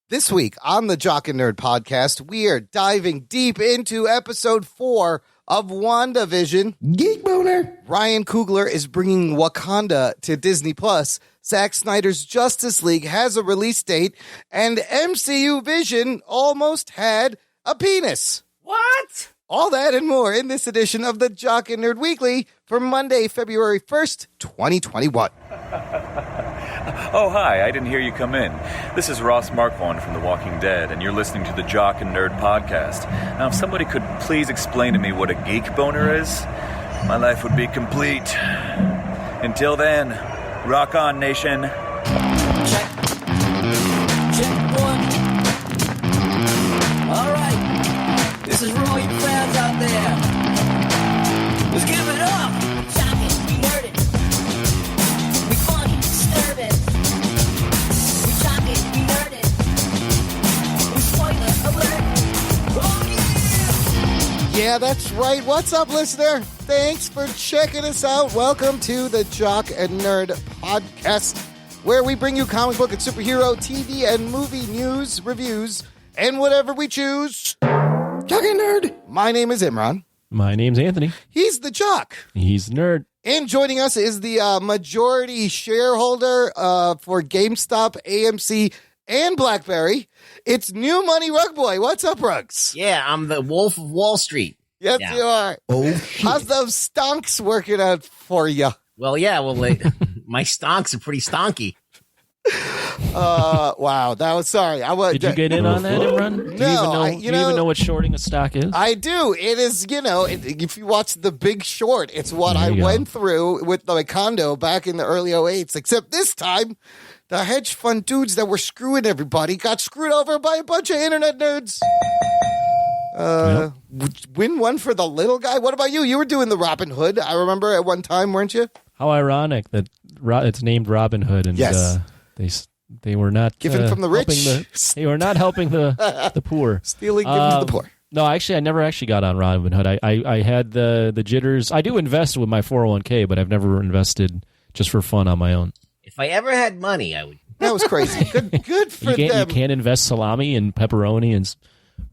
This week on the Jock and Nerd podcast, we are diving deep into episode 4 of WandaVision. Geek boner. Ryan Coogler is bringing Wakanda to Disney+. Zack Snyders Justice League has a release date, and MCU Vision almost had a penis. What? All that and more in this edition of the Jock and Nerd Weekly for Monday, February 1st, 2021. Oh, hi, I didn't hear you come in. This is Ross Marquand from The Walking Dead, and you're listening to the Jock and Nerd podcast. Now, if somebody could please explain to me what a geek boner is, my life would be complete. Until then, rock on, nation. Check. Check one. All right. This is for all you fans out there. Let's give it up. Jock it, we nerd it. We funny, disturb it. We jock it, we nerd it. We spoiler alert. Oh yeah! Yeah, that's right. What's up, listener? Thanks for checking us out. Welcome to the Jock and Nerd podcast, where we bring you comic book and superhero, TV, and movie news, reviews, and whatever we choose. Jock and Nerd. My name is Imran. My name's Anthony. He's the Jock. He's the Nerd. And joining us is the majority shareholder for GameStop, AMC, and BlackBerry. It's New Money Rug Boy. What's up, Rugs? Yeah, I'm the Wolf of Wall Street. Yes, Yeah. you are. Oh, shit. How's those stonks working out for you? Well, yeah, my stonks are pretty stonky. Wow, that was sorry. Did you get in on that, Imran? No, Do you even know what shorting a stock is? I do. It is, if you watch The Big Short, it's what There I you go. went through with my condo back in the early 08s, except this time, the hedge fund dudes that were screwing everybody got screwed over by a bunch of internet nerds. Win one for the little guy. What about you? You were doing the Robin Hood, I remember at one time, weren't you? How ironic that it's named Robin Hood, and Yes. they were not Given from the rich. they were not helping the poor. Stealing, giving to the poor. No, actually, I never actually got on Robin Hood. I had the jitters. I do invest with my 401k, but I've never invested just for fun on my own. If I ever had money, I would. That was crazy. Good for You them. can't invest salami and pepperoni and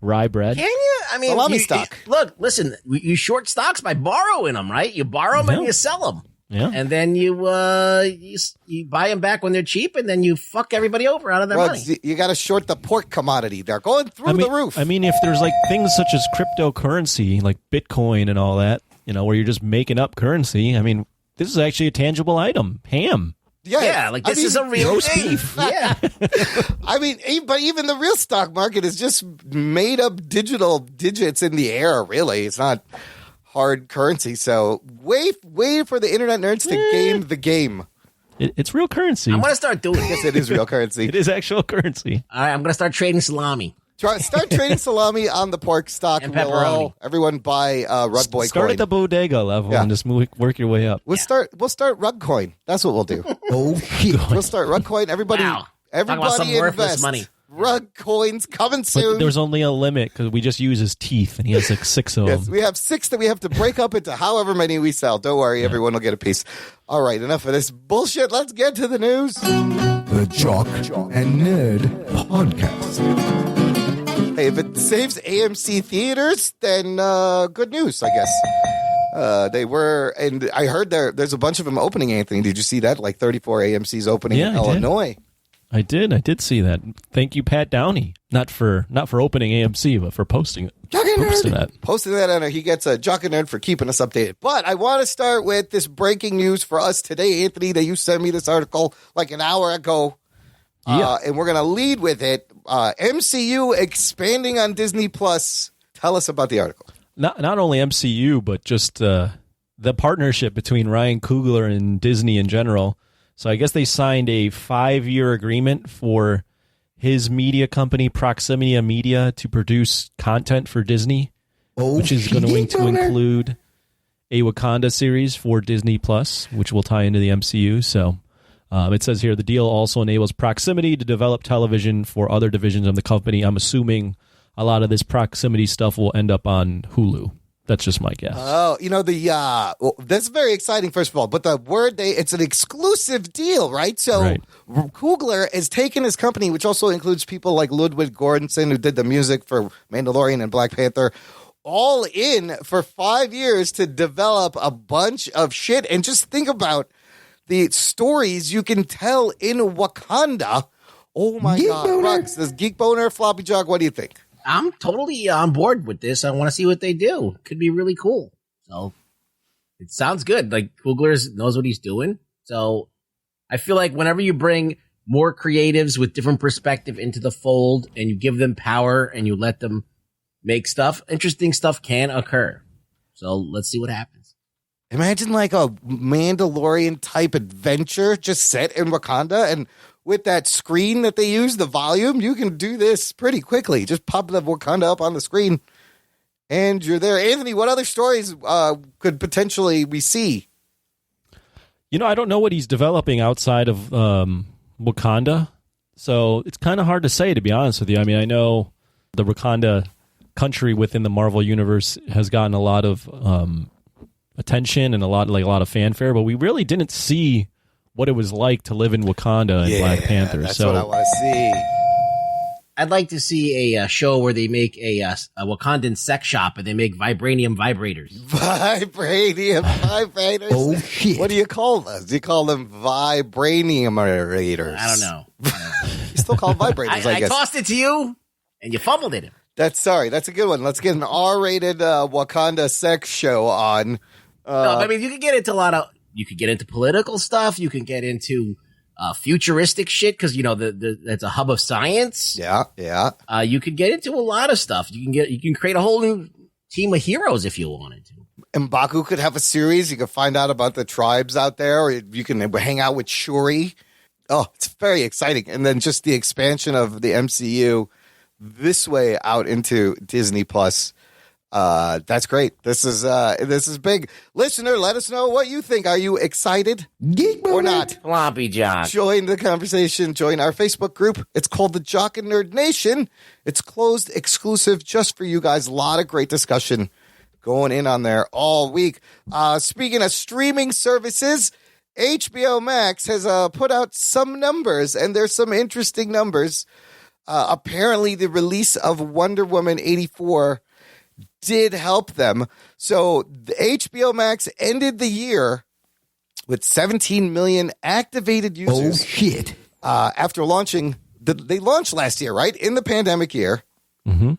rye bread. Can you? I mean, Salami stock. Look, listen, you short stocks by borrowing them, right? You borrow them and Yeah. you sell them. Yeah. And then you buy them back when they're cheap, and then you fuck everybody over out of their Rugs, money. you got to short the pork commodity. They're going through the roof. I mean, if there's like things such as cryptocurrency, like Bitcoin and all that, where you're just making up currency. I mean, this is actually a tangible item. Ham. Yeah, like this is a real roast thing. beef. Yeah. I mean, but even the real stock market is just made up digital digits in the air, really. It's not hard currency. So wait for the internet nerds to game the game. It's real currency. I'm going to start doing Yes, this. it is real currency. It is actual currency. All right, I'm going to start trading salami. Start trading salami on the pork stock. And We'll pepperoni. everyone buy Rug Boy Start coin. at the bodega level Yeah. and just work your way up. We'll start Rug coin. That's what we'll do. Oh, shit. We'll start Rug coin. Everybody, Wow. Talk everybody about some worthless invest. money. Rug coins coming soon. But there's only a limit because we just use his teeth, and he has like 6 of Yes, them. we have 6 that we have to break up into however many we sell. Don't worry, everyone will get a piece. All right, enough of this bullshit. Let's get to the news. The Jock and Nerd podcast. Hey, if it saves AMC theaters, then good news, I guess. They were, and I heard there's a bunch of them opening, Anthony. Did you see that? Like 34 AMC's opening in Yeah, I did. Illinois. I did see that. Thank you, Pat Downey. Not for opening AMC, but for posting it. Posting that. Posting that on, he gets a Jock and Nerd for keeping us updated. But I want to start with this breaking news for us today, Anthony, that you sent me this article like an hour ago. Yeah. And we're going to lead with it. MCU expanding on Disney Plus. Tell us about the article. Not only MCU, but just the partnership between Ryan Coogler and Disney in general. So I guess they signed a 5-year agreement for his media company, Proximity Media, to produce content for Disney, Oh, which is going shit. to include a Wakanda series for Disney Plus, which will tie into the MCU. So it says here the deal also enables Proximity to develop television for other divisions of the company. I'm assuming a lot of this Proximity stuff will end up on Hulu. That's just my guess. Oh, that's very exciting, first of all. But the word, it's an exclusive deal, right? So Right. Coogler is taking his company, which also includes people like Ludwig Göransson, who did the music for Mandalorian and Black Panther, all in for 5 years to develop a bunch of shit. And just think about the stories you can tell in Wakanda. Oh, my Geek God. boner. Rux, this Geek Boner, Floppy Jog, what do you think? I'm totally on board with this. I want to see what they do. Could be really cool. So it sounds good. Like Coogler knows what he's doing. So I feel like whenever you bring more creatives with different perspective into the fold and you give them power and you let them make stuff, interesting stuff can occur. So let's see what happens. Imagine like a Mandalorian type adventure just set in Wakanda, and with that screen that they use, the volume, you can do this pretty quickly. Just pop the Wakanda up on the screen and you're there. Anthony, what other stories could potentially we see? I don't know what he's developing outside of Wakanda, so it's kind of hard to say, to be honest with you. I mean, I know the Wakanda country within the Marvel universe has gotten a lot of attention and a lot of fanfare, but we really didn't see what it was like to live in Wakanda and Black Panther. That's so what I want to see. I'd like to see a show where they make a Wakandan sex shop and they make vibranium vibrators. Vibranium vibrators. Oh, shit. What do you call those? Do you call them vibranium-rators? I don't know. You still call them vibrators, I I guess. tossed it to you and you fumbled it. That's a good one. Let's get an R-rated Wakanda sex show on. No, I mean, you could get into you could get into political stuff. You can get into futuristic shit because that's a hub of science. Yeah. You could get into a lot of stuff. You can create a whole new team of heroes if you wanted to. M'Baku could have a series. You could find out about the tribes out there, or you can hang out with Shuri. Oh, it's very exciting. And then just the expansion of the MCU this way out into Disney Plus. That's great. This is big. Listener, let us know what you think. Are you excited Geek boner. or not? Floppy Jock. Join the conversation. Join our Facebook group. It's called the Jock and Nerd Nation. It's closed, exclusive, just for you guys. A lot of great discussion going in on there all week. Speaking of streaming services, HBO Max has put out some numbers, and there's some interesting numbers. Apparently, the release of Wonder Woman 84 did help them. So the HBO Max ended the year with 17 million activated Oh, users. shit. After launching, they launched last year, right? In the pandemic year. Mhm.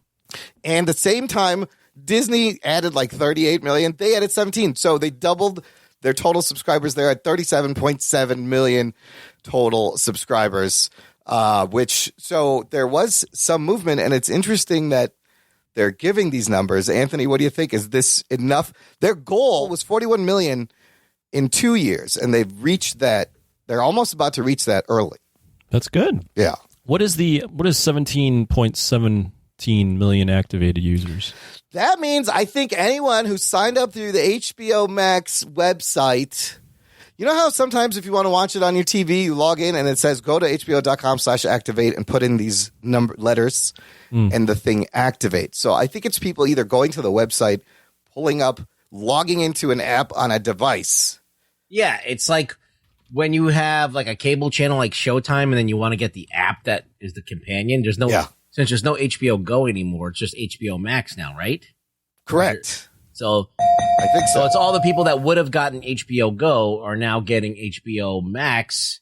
And at the same time, Disney added like 38 million. They added 17. So they doubled their total subscribers there at 37.7 million total subscribers, so there was some movement. And it's interesting that they're giving these numbers. Anthony, what do you think? Is this enough? Their goal was 41 million in 2 years, and they've reached that. They're almost about to reach that early. That's good. Yeah. What is 17.17 million activated users? That means I think anyone who signed up through the HBO Max website, you know how sometimes if you want to watch it on your TV, you log in and it says go to hbo.com/activate and put in these number letters and the thing activates. So I think it's people either going to the website, pulling up, logging into an app on a device. Yeah, it's like when you have like a cable channel like Showtime and then you want to get the app that is the companion. Since there's no HBO Go anymore, it's just HBO Max now, right? Correct. So I think so. So it's all the people that would have gotten HBO Go are now getting HBO Max.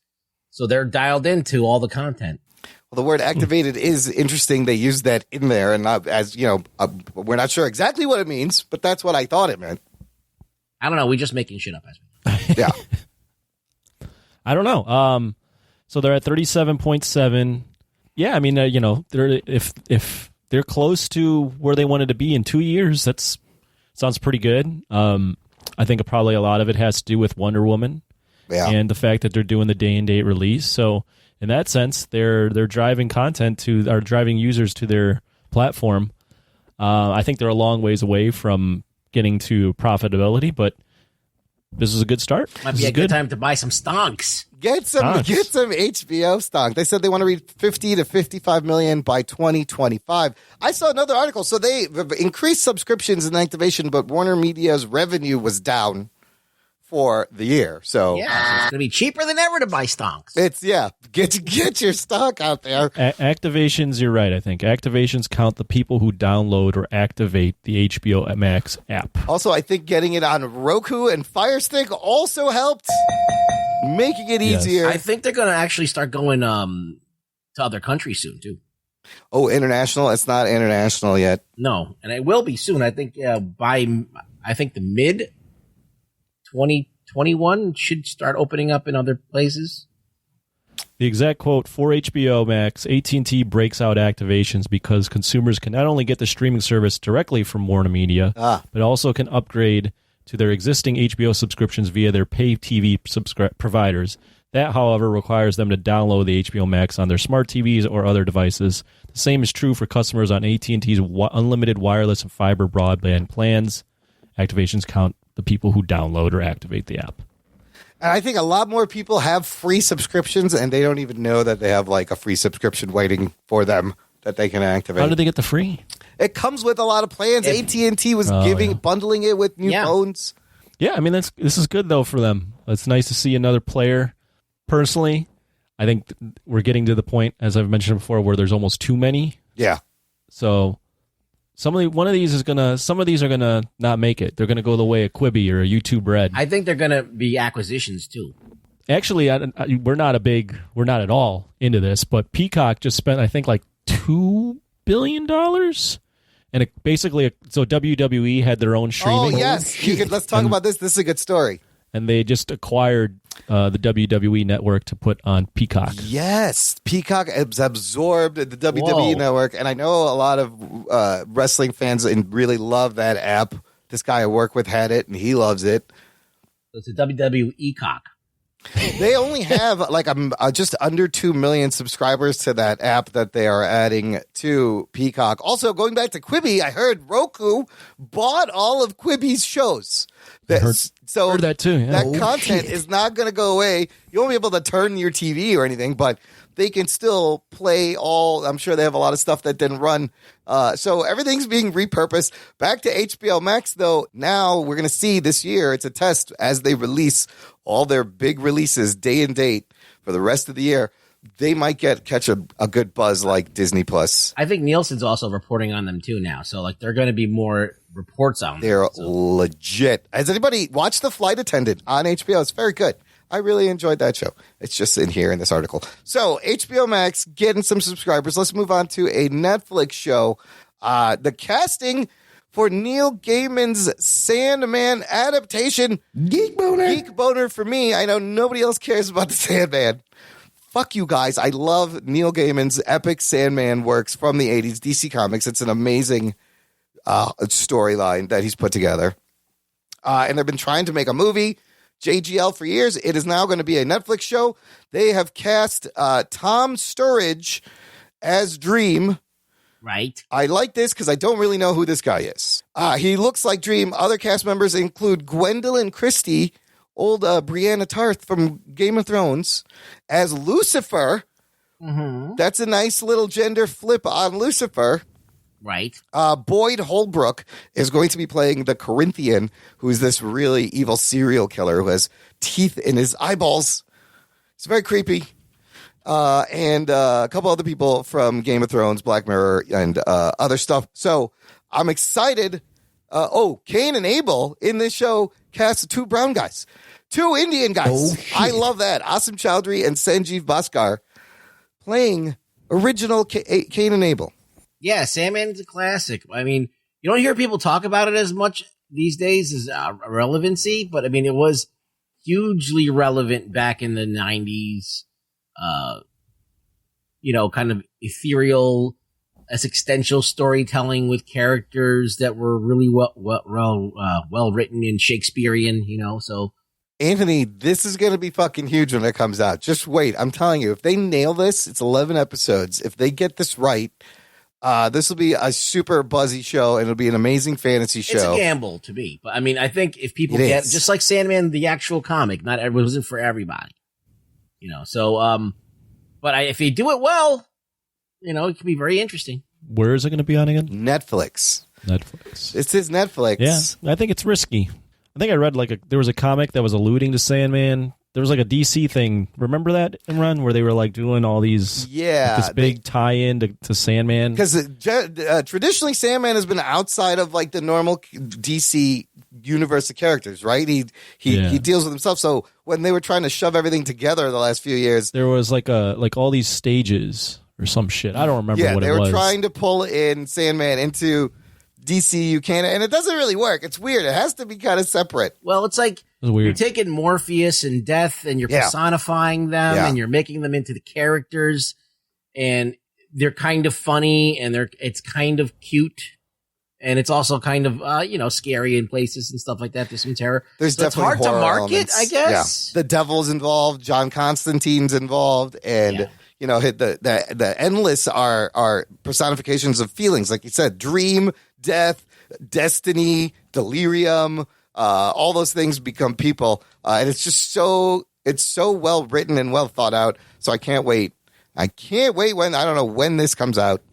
So they're dialed into all the content. Well, the word activated is interesting. They use that in there, and as you know, we're not sure exactly what it means, but that's what I thought it meant. I don't know. We're just making shit up. Yeah. I don't know. So they're at 37.7. Yeah, I mean, they're if they're close to where they wanted to be in 2 years, that's sounds pretty good. I think probably a lot of it has to do with Wonder Woman and the fact that they're doing the day and date release. So in that sense, they're driving driving users to their platform. I think they're a long ways away from getting to profitability, but this is a good start. Might This be is a good time to buy some stonks. Get some Stonks. HBO stock. They said they want to reach 50 to 55 million by 2025. I saw another article. So they increased subscriptions and activation, but Warner Media's revenue was down for the year. So Yeah, so it's going to be cheaper than ever to buy stonks. it's, get your stock out there. Activations, you're right, I think. Activations count the people who download or activate the HBO Max app. Also, I think getting it on Roku and Fire Stick also helped, making it Yes. easier. I think they're going to actually start going to other countries soon, too. Oh, international? It's not international yet. No, and it will be soon. I think by the mid 2021 should start opening up in other places. The exact quote, for HBO Max, AT&T breaks out activations because consumers can not only get the streaming service directly from Warner Media, but also can upgrade to their existing HBO subscriptions via their pay TV providers. That, however, requires them to download the HBO Max on their smart TVs or other devices. The same is true for customers on AT&T's unlimited wireless and fiber broadband plans. Activations count the people who download or activate the app. And I think a lot more people have free subscriptions, and they don't even know that they have like a free subscription waiting for them that they can activate. How did they get the free? It comes with a lot of plans. AT&T was bundling it with new phones. Yeah, I mean, this is good, though, for them. It's nice to see another player. Personally, I think we're getting to the point, as I've mentioned before, where there's almost too many. Yeah. So some of these are gonna not make it. They're gonna go the way of Quibi or a YouTube Red. I think they're going to be acquisitions too. Actually, we're not at all into this, but Peacock just spent, I think, like $2 billion, and so WWE had their own streaming. Oh yes, let's talk about this. This is a good story. And they just acquired the WWE network to put on Peacock. Yes, Peacock has absorbed the WWE network, and I know a lot of wrestling fans and really love that app. This guy I work with had it, and he loves it. It's a WWE cock. They only have like just under 2 million subscribers to that app that they are adding to Peacock. Also, going back to Quibi, I heard Roku bought all of Quibi's shows. Heard that too. Yeah. That content is not going to go away. You won't be able to turn your TV or anything, but they can still play all. I'm sure they have a lot of stuff that didn't run. So everything's being repurposed. Back to HBO Max, though. Now we're going to see this year. It's a test as they release all their big releases day and date for the rest of the year. They might catch a good buzz like Disney Plus. I think Nielsen's also reporting on them too now. So like they're going to be more reports on them. They're legit. Has anybody watched The Flight Attendant on HBO? It's very good. I really enjoyed that show. It's just in here in this article. So HBO Max getting some subscribers. Let's move on to a Netflix show. The casting for Neil Gaiman's Sandman adaptation. Geek boner. Geek boner for me. I know nobody else cares about the Sandman. Fuck you guys. I love Neil Gaiman's epic Sandman works from the 80s, DC Comics. It's an amazing storyline that he's put together. And they've been trying to make a movie, JGL, for years. It is now going to be a Netflix show. They have cast Tom Sturridge as Dream. Right. I like this because I don't really know who this guy is. He looks like Dream. Other cast members include Gwendolyn Christie, old Brianna Tarth from Game of Thrones, as Lucifer. Mm-hmm. That's a nice little gender flip on Lucifer. Right. Boyd Holbrook is going to be playing the Corinthian, who's this really evil serial killer who has teeth in his eyeballs. It's very creepy. And a couple other people from Game of Thrones, Black Mirror, and other stuff. So I'm excited. Cain and Abel in this show cast 2 brown guys, 2 Indian guys. I love that. Asim Chowdhury and Sanjeev Bhaskar playing original Cain and Abel. Yeah, Sandman's a classic. I mean, you don't hear people talk about it as much these days as relevancy, but I mean, it was hugely relevant back in the 90s. Kind of ethereal, existential storytelling with characters that were really well written in Shakespearean, so. Anthony, this is going to be fucking huge when it comes out. Just wait. I'm telling you, if they nail this, it's 11 episodes. If they get this right, This will be a super buzzy show, and it'll be an amazing fantasy show. It's a gamble to me, but I mean, I think if people It get is. just like Sandman, the actual comic, not it wasn't for everybody, So, but if they do it well, it can be very interesting. Where is it going to be on again? Netflix. Netflix. It's Netflix. Yeah, I think it's risky. I think I read there was a comic that was alluding to Sandman. There was like a DC thing. Remember that, Imran, where they were like doing all these, this big tie-in to Sandman? Because traditionally, Sandman has been outside of like the normal DC universe of characters, right? He deals with himself. So when they were trying to shove everything together the last few years, there was like all these stages or some shit. I don't remember what it was. Yeah, they were trying to pull in Sandman into DCU canon, and it doesn't really work. It's weird. It has to be kind of separate. Well, it's like you're taking Morpheus and Death, and you're personifying them, and you're making them into the characters, and they're kind of funny, and it's kind of cute, and it's also kind of scary in places and stuff like that. There's some terror. There's so definitely it's hard to market, elements. I guess. Yeah. The Devil's involved. John Constantine's involved, and the endless are personifications of feelings, like you said, dream, death, destiny, delirium. All those things become people, and it's just so well written and well thought out. So I can't wait. I don't know when this comes out,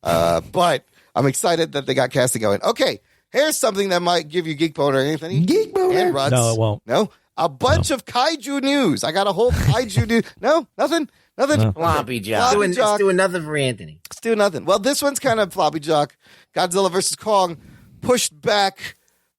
but I'm excited that they got casting going. Okay, here's something that might give you geek boner, Anthony. Geek boner? And Ruts. No, it won't. No, a bunch of kaiju news. I got a whole kaiju news. No, nothing. Floppy jock. Let's do another for Anthony. Let's do nothing. Well, this one's kind of floppy jock. Godzilla vs. Kong pushed back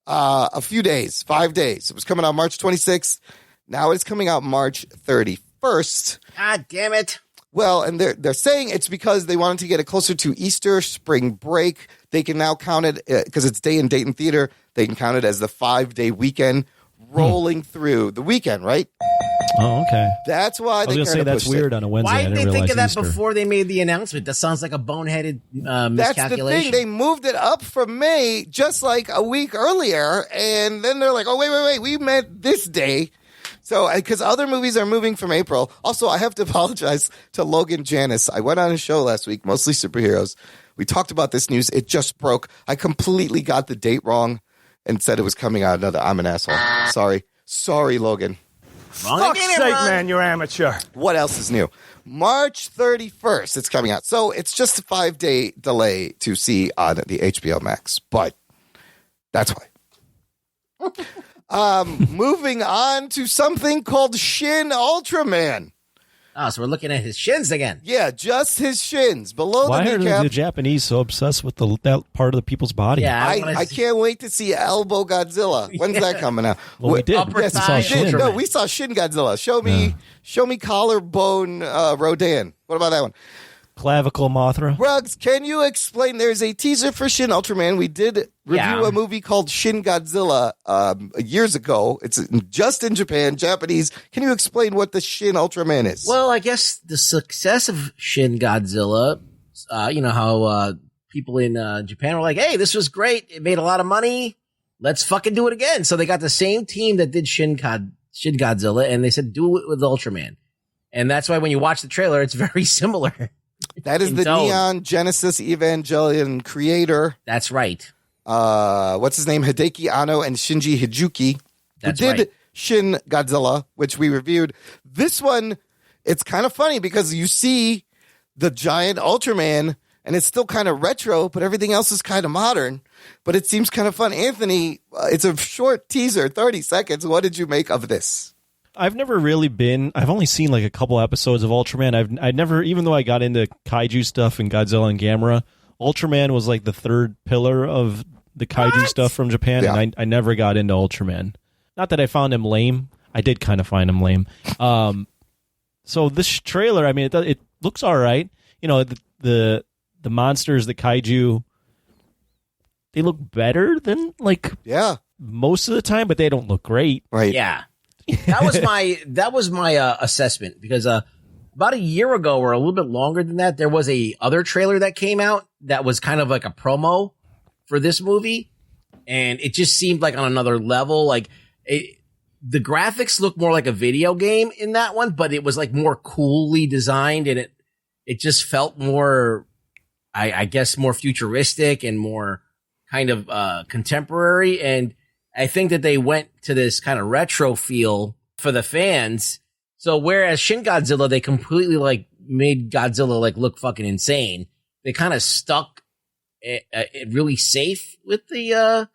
a few days, 5 days. It was coming out March 26th. Now it's coming out March 31st. God damn it. Well, and they're saying it's because they wanted to get it closer to Easter, spring break. They can now count it, because it's day and date in theater, they can count it as the 5-day weekend rolling through the weekend, right? Oh, okay. That's why I was going to say that's weird on a Wednesday. Why I didn't didn't they think of that Easter. before they made the announcement? That sounds like a boneheaded miscalculation. That's the thing. They moved it up from May just like a week earlier, and then they're like, oh, wait, we meant this day. So, because other movies are moving from April. Also, I have to apologize to Logan Janis. I went on a show last week, mostly superheroes. We talked about this news. It just broke. I completely got the date wrong and said it was coming out another. I'm an asshole. Sorry, Logan. Fuck's sake, man, you're amateur. What else is new? March 31st, it's coming out. So it's just a 5-day delay to see on the HBO Max, but that's why. Moving on to something called Shin Ultraman. Oh, so we're looking at his shins again. Yeah, just his shins below Why the are kneecap. the Japanese so obsessed with that part of the people's body? Yeah, I can't wait to see Elbow Godzilla. When's that coming out? Well, we did. Upper Yes, we saw thigh Shin. Ultraman. No, we saw Shin Godzilla. Show me collarbone Rodan. What about that one? Clavicle Mothra. Ruggs, can you explain? There's a teaser for Shin Ultraman. We did review Yeah. a movie called Shin Godzilla years ago. It's just in Japan, Japanese. Can you explain what the Shin Ultraman is? Well, I guess the success of Shin Godzilla, how people in Japan were like, hey, this was great. It made a lot of money. Let's fucking do it again. So they got the same team that did Shin Godzilla, and they said, do it with Ultraman. And that's why when you watch the trailer, it's very similar. That is in the tone. Neon Genesis Evangelion creator. That's right. What's his name? Hideki Anno and Shinji Higuchi. That's who did right. Shin Godzilla, which we reviewed. This one, it's kind of funny because you see the giant Ultraman, and it's still kind of retro, but everything else is kind of modern. But it seems kind of fun. Anthony, it's a short teaser, 30 seconds. What did you make of this? I've never really been. I've only seen like a couple episodes of Ultraman. I'd never, even though I got into kaiju stuff and Godzilla and Gamera, Ultraman was like the third pillar of the kaiju stuff from Japan, Yeah. and I never got into Ultraman. Not that I found him lame. I did kind of find him lame. So this trailer, I mean, it looks all right. You know, the monsters, the kaiju, they look better than like most of the time, but they don't look great. Right. Yeah. That was my assessment, because about a year ago or a little bit longer than that, there was a other trailer that came out that was kind of like a promo for this movie, and it just seemed like on another level. Like the graphics looked more like a video game in that one, but it was like more coolly designed, and it just felt more I guess more futuristic and more kind of contemporary. And I think that they went to this kind of retro feel for the fans. So whereas Shin Godzilla, they completely like made Godzilla like look fucking insane. They kind of stuck it really safe with the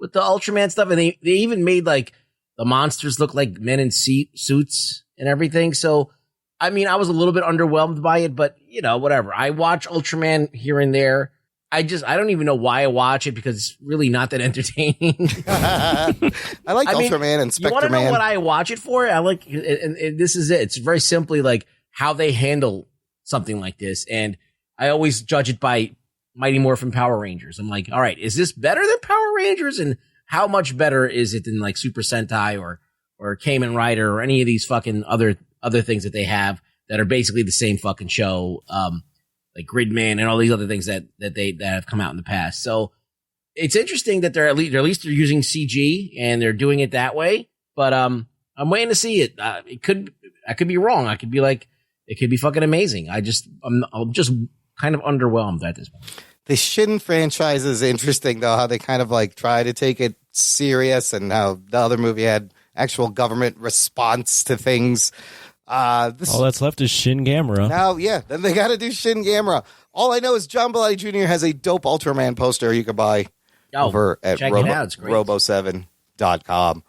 Ultraman stuff. And they even made like the monsters look like men in suits and everything. So, I mean, I was a little bit underwhelmed by it, but you know, whatever. I watch Ultraman here and there. I don't even know why I watch it because it's really not that entertaining. I like Ultraman and Spectre You want to know Man. what I watch it for? I like, and this is it. It's very simply like how they handle something like this. And I always judge it by Mighty Morphin Power Rangers. I'm like, all right, is this better than Power Rangers? And how much better is it than like Super Sentai or Kamen Rider or any of these fucking other things that they have that are basically the same fucking show? Like Gridman and all these other things that have come out in the past. So it's interesting that they're at least they're using CG and they're doing it that way. But I'm waiting to see it. I could be wrong. I could be like, it could be fucking amazing. I'm just kind of underwhelmed at this point. The Shin franchise is interesting though, how they kind of like try to take it serious and how the other movie had actual government response to things. All that's left is Shin Gamera. Now, yeah, then they got to do Shin Gamera. All I know is John Bellotti Jr. has a dope Ultraman poster you can buy over at robo7.com.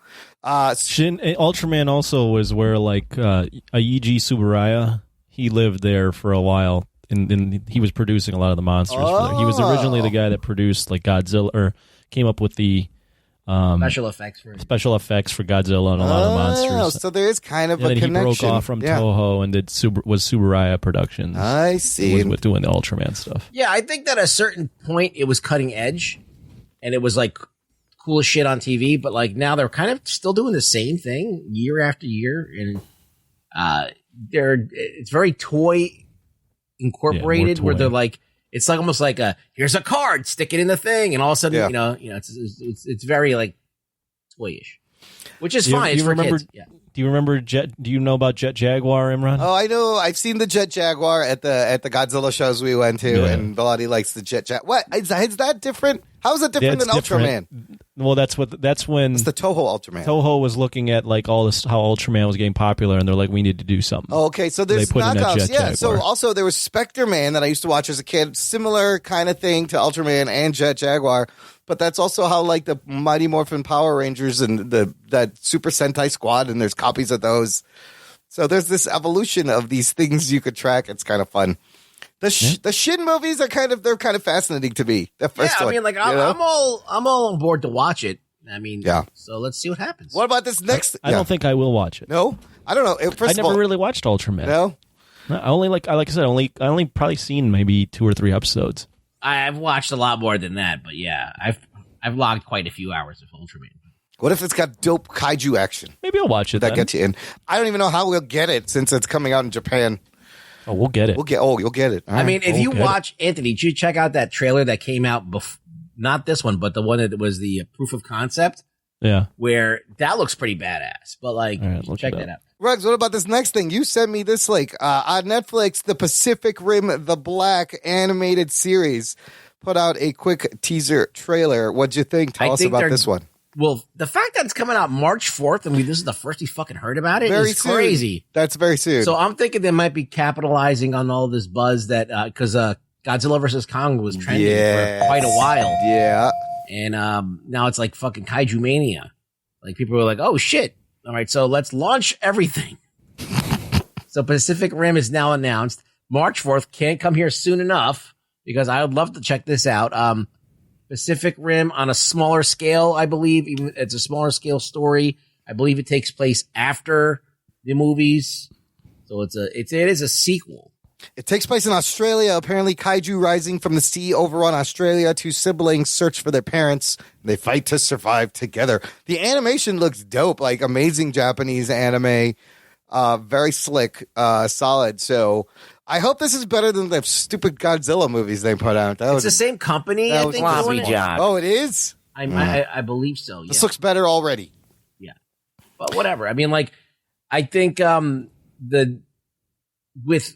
Shin Ultraman also was where like Eiji Tsuburaya, he lived there for a while and he was producing a lot of the monsters. He was originally the guy that produced like Godzilla or came up with the special effects for Godzilla and a lot of the monsters. So there is kind of a then connection. He broke off from Toho and was Tsuburaya Productions. I see. Was doing the Ultraman stuff. Yeah, I think that at a certain point it was cutting edge and it was like cool as shit on TV, but like now they're kind of still doing the same thing year after year, and it's very toy incorporated, toy. where they're like, it's like almost like here's a card, stick it in the thing, and all of a sudden, you know, it's very like toyish, which is fine. It's for kids. Yeah. Do you remember Jet? Do you know about Jet Jaguar, Imran? Oh, I know. I've seen the Jet Jaguar at the Godzilla shows we went to, and Bellotti likes the Jet Jaguar. What is that different? How is it different than Ultraman? Well, that's when it's the Toho Ultraman. Toho was looking at like all this, how Ultraman was getting popular, and they're like, we need to do something. Oh, okay, so there's knockoffs. Yeah. So also there was Spectre Man that I used to watch as a kid, similar kind of thing to Ultraman and Jet Jaguar. But that's also how like the Mighty Morphin Power Rangers and that Super Sentai Squad, and there's copies of those. So there's this evolution of these things you could track. It's kind of fun. The Shin movies are kind of fascinating to me. The first one, I mean, like I'm all on board to watch it. I mean, so let's see what happens. What about this next? I don't think I will watch it. No, I don't know. I never really watched Ultraman. No, I only like I said, I only probably seen maybe 2 or 3 episodes. I've watched a lot more than that, but yeah, I've logged quite a few hours of Ultraman. What if it's got dope kaiju action? Maybe I'll watch it. That gets you in. I don't even know how we'll get it since it's coming out in Japan. Oh, we'll get it. You'll get it. All I mean, if you watch it. Anthony, did you check out that trailer that came out not this one, but the one that was the proof of concept? Yeah. Where that looks pretty badass. But like, check that out. Rugs, what about this next thing? You sent me this link on Netflix, the Pacific Rim The Black animated series put out a quick teaser trailer. What'd you think? Tell us about this one. Well, the fact that it's coming out March 4th, I mean, this is the first we fucking heard about it, very is soon. crazy. That's very soon. So I'm thinking they might be capitalizing on all this buzz that, because Godzilla vs. Kong was trending for quite a while. Yeah. And now it's like fucking Kaiju Mania. Like people were like, oh shit. All right, so let's launch everything. So Pacific Rim is now announced. March 4th, can't come here soon enough because I would love to check this out. Pacific Rim on a smaller scale, I believe. Even it's a smaller scale story. I believe it takes place after the movies. So it is a sequel. It takes place in Australia. Apparently, kaiju rising from the sea overrun Australia. 2 siblings search for their parents. They fight to survive together. The animation looks dope, like amazing Japanese anime. Very slick, solid. So I hope this is better than the stupid Godzilla movies they put out. It's the same company, I think. Sloppy job. Oh, it is? I believe so, yeah. This looks better already. Yeah. But whatever. I mean, like, I think with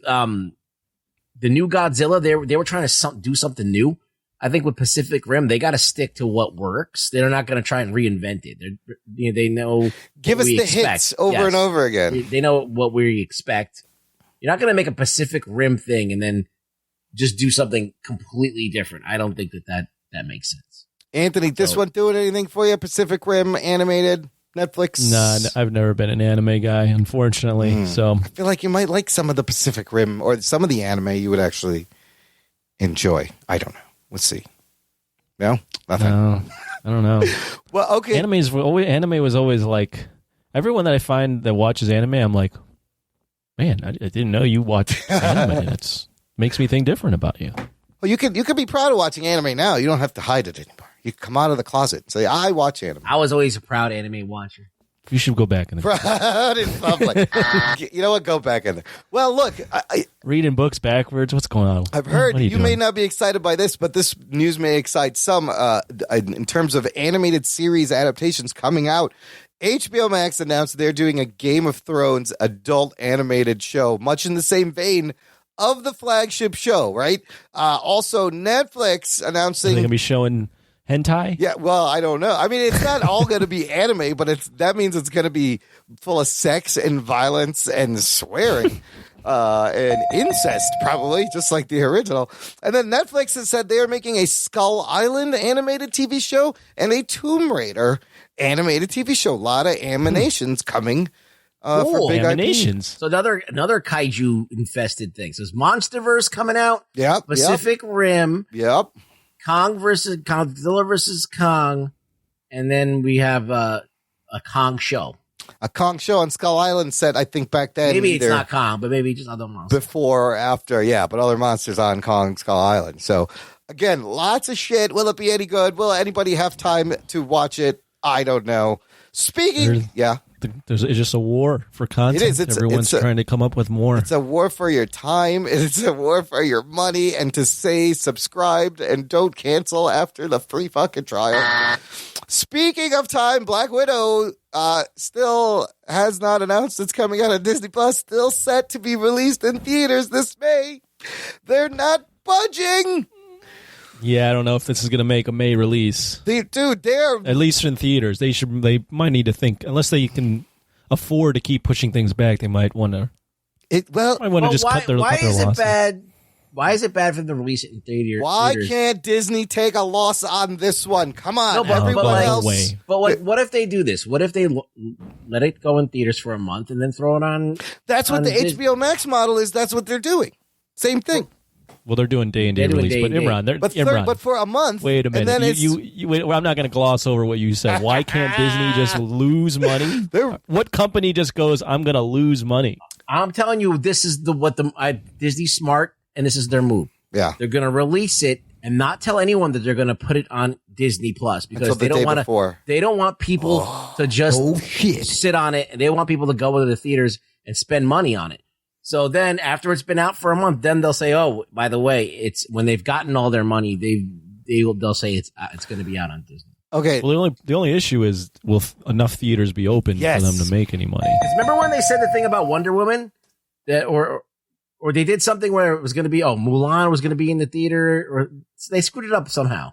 the new Godzilla, they were trying to do something new. I think with Pacific Rim, they got to stick to what works. They're not going to try and reinvent it. They know. Give us the hits over and over again. They know what we expect. You're not going to make a Pacific Rim thing and then just do something completely different. I don't think that makes sense. Anthony, this one doing anything for you? Pacific Rim animated Netflix? Nah, I've never been an anime guy, unfortunately. So I feel like you might like some of the Pacific Rim or some of the anime you would actually enjoy. I don't know. Let's see. No? Nothing? No, I don't know. Well, okay. Anime was always like, everyone that I find that watches anime, I'm like, man, I didn't know you watch anime. That makes me think different about you. Well, you could be proud of watching anime now. You don't have to hide it anymore. You come out of the closet and say, I watch anime. I was always a proud anime watcher. You should go back in the Proud in public. You know what? Go back in there. Well, look. reading books backwards. What's going on? I've heard you may not be excited by this, but this news may excite some in terms of animated series adaptations coming out. HBO Max announced they're doing a Game of Thrones adult animated show, much in the same vein of the flagship show, right? Also, Netflix announcing... Are they going to be showing hentai? Yeah, well, I don't know. I mean, it's not all going to be anime, but that means it's going to be full of sex and violence and swearing and incest, probably, just like the original. And then Netflix has said they are making a Skull Island animated TV show and a Tomb Raider animated TV show. A lot of animations coming for big animations. So another kaiju infested thing. So there's MonsterVerse coming out. Yep. Pacific Rim. Yep. Godzilla versus Kong, and then we have a Kong show. A Kong show on Skull Island set, I think back then. Maybe it's not Kong, but maybe just other monsters. Before or after, yeah, but other monsters on Skull Island. So, again, lots of shit. Will it be any good? Will anybody have time to watch it? I don't know. Speaking, it's just a war for content. It is. Everyone's trying to come up with more. It's a war for your time. It's a war for your money. And to say subscribed and don't cancel after the free fucking trial. Speaking of time, Black Widow still has not announced it's coming out on Disney Plus. Still set to be released in theaters this May. They're not budging. Yeah, I don't know if this is going to make a May release. They're at least in theaters. They might need to think, unless they can afford to keep pushing things back. They might want to. Just cut their losses. Why is it bad for them to release it in theaters? Why can't Disney take a loss on this one? Come on, no, everyone else. But what if they do this? What if they let it go in theaters for a month and then throw it on? That's what the HBO Max model is. That's what they're doing. Same thing. Well, they're doing day-and-day release, but Imran, but for a month. Wait a minute. And then I'm not going to gloss over what you said. Why can't Disney just lose money? What company just goes, I'm going to lose money? I'm telling you, this is Disney's smart, and this is their move. Yeah, they're going to release it and not tell anyone that they're going to put it on Disney Plus because they don't want to. They don't want people to just sit on it, and they want people to go to the theaters and spend money on it. So then, after it's been out for a month, then they'll say, "Oh, by the way, it's when they've gotten all their money, they'll say it's going to be out on Disney." Okay. Well, the only issue is, will enough theaters be open for them to make any money? Remember when they said the thing about Wonder Woman, that or they did something where it was going to be Mulan was going to be in the theater, or they screwed it up somehow.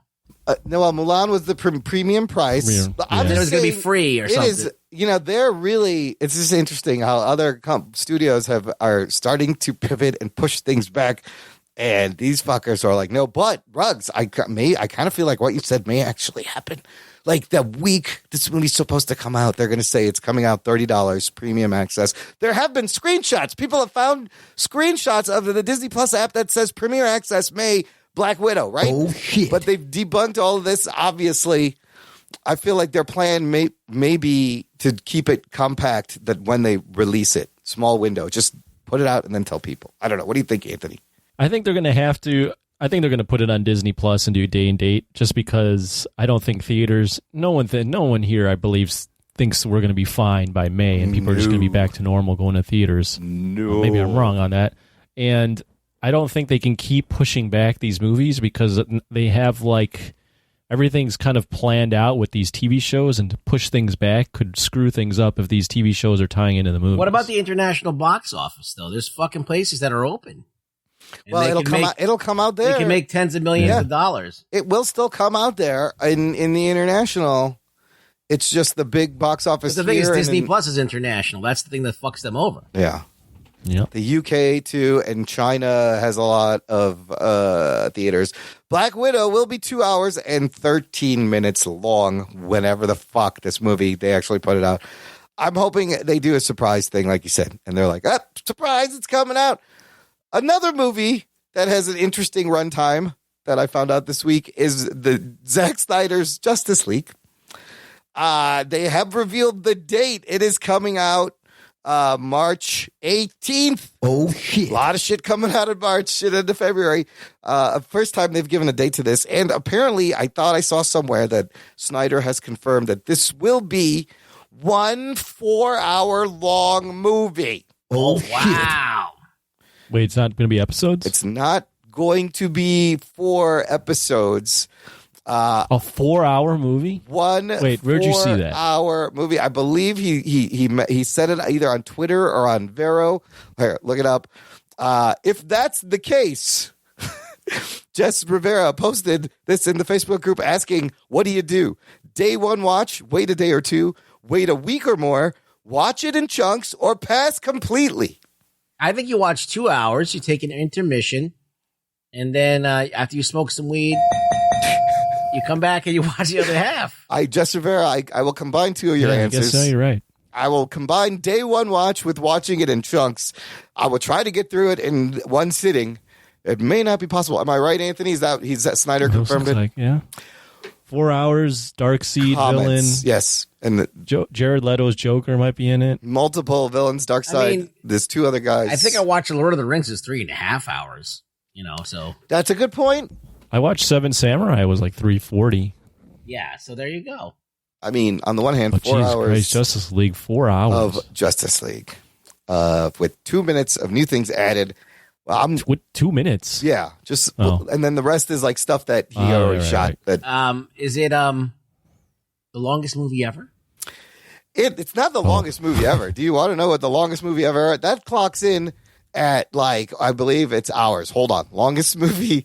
No, Mulan was the premium price. And it was going to be free or something. It is, they're really, it's just interesting how other studios are starting to pivot and push things back. And these fuckers are like, no, but Rugs, I kind of feel like what you said may actually happen. Like the week this movie's supposed to come out, they're going to say it's coming out $30, premium access. There have been screenshots. People have found screenshots of the Disney Plus app that says premiere access May Black Widow, right? Oh, shit. But they've debunked all of this, obviously. I feel like their plan may be to keep it compact, that when they release it, small window, just put it out and then tell people. I don't know. What do you think, Anthony? I think they're going to have to. I think they're going to put it on Disney Plus and do day and date, just because I don't think theaters. No one here, I believe, thinks we're going to be fine by May, and people are just going to be back to normal going to theaters. No, well, maybe I'm wrong on that, and I don't think they can keep pushing back these movies because they have everything's kind of planned out with these TV shows, and to push things back could screw things up if these TV shows are tying into the movies. What about the international box office, though? There's fucking places that are open. And Well, they it'll can come make- out. It'll come out there. They can make tens of millions of dollars. It will still come out there in the international. It's just the big box office. But the thing is, here and Disney Plus is international. That's the thing that fucks them over. Yeah. Yeah. The UK too, and China has a lot of theaters. Black Widow will be 2 hours and 13 minutes long. Whenever the fuck this movie they actually put it out, I'm hoping they do a surprise thing, like you said, and they're like, "Ah, surprise! It's coming out." Another movie that has an interesting runtime that I found out this week is the Zack Snyders Justice League. They have revealed the date. It is coming out March 18th. Oh, shit. A lot of shit coming out in March, shit into February. First time they've given a date to this. And apparently, I thought I saw somewhere that Snyder has confirmed that this will be 1 4-hour long movie. Oh, Wow. Wait, it's not going to be episodes? It's not going to be 4 episodes. A 4-hour movie? Wait, where'd you see that? 4-hour movie. I believe he said it either on Twitter or on Vero. Here, look it up. If that's the case, Jess Rivera posted this in the Facebook group asking, "What do you do? Day one watch, wait a day or two, wait a week or more, watch it in chunks, or pass completely?" I think you watch 2 hours, you take an intermission, and then after you smoke some weed, you come back and you watch the other half. Jess Rivera, I will combine two of your Yeah, answers. I guess so, you're right. I will combine day one watch with watching it in chunks. I will try to get through it in one sitting. It may not be possible. Am I right, Anthony? Is that Snyder confirmed it? Like, yeah. 4 hours, Darkseid villain. Comments, yes. And Jared Leto's Joker might be in it. multiple villains, Darkseid. mean, There's 2 other guys. I think I watched Lord of the Rings is 3.5 hours, so. That's a good point. I watched Seven Samurai. It was like 340. Yeah, so there you go. I mean, on the one hand, But 4 Jesus hours Christ, Justice League, 4 hours. of Justice League with 2 minutes of new things added. Well, With 2 minutes. yeah, just Oh. and then the rest is like stuff that he Oh, already right, shot. right. That Is it the longest movie ever? it's not the longest movie ever. Do you want to know what the longest movie ever? That clocks in at I believe it's hours. Hold on, longest movie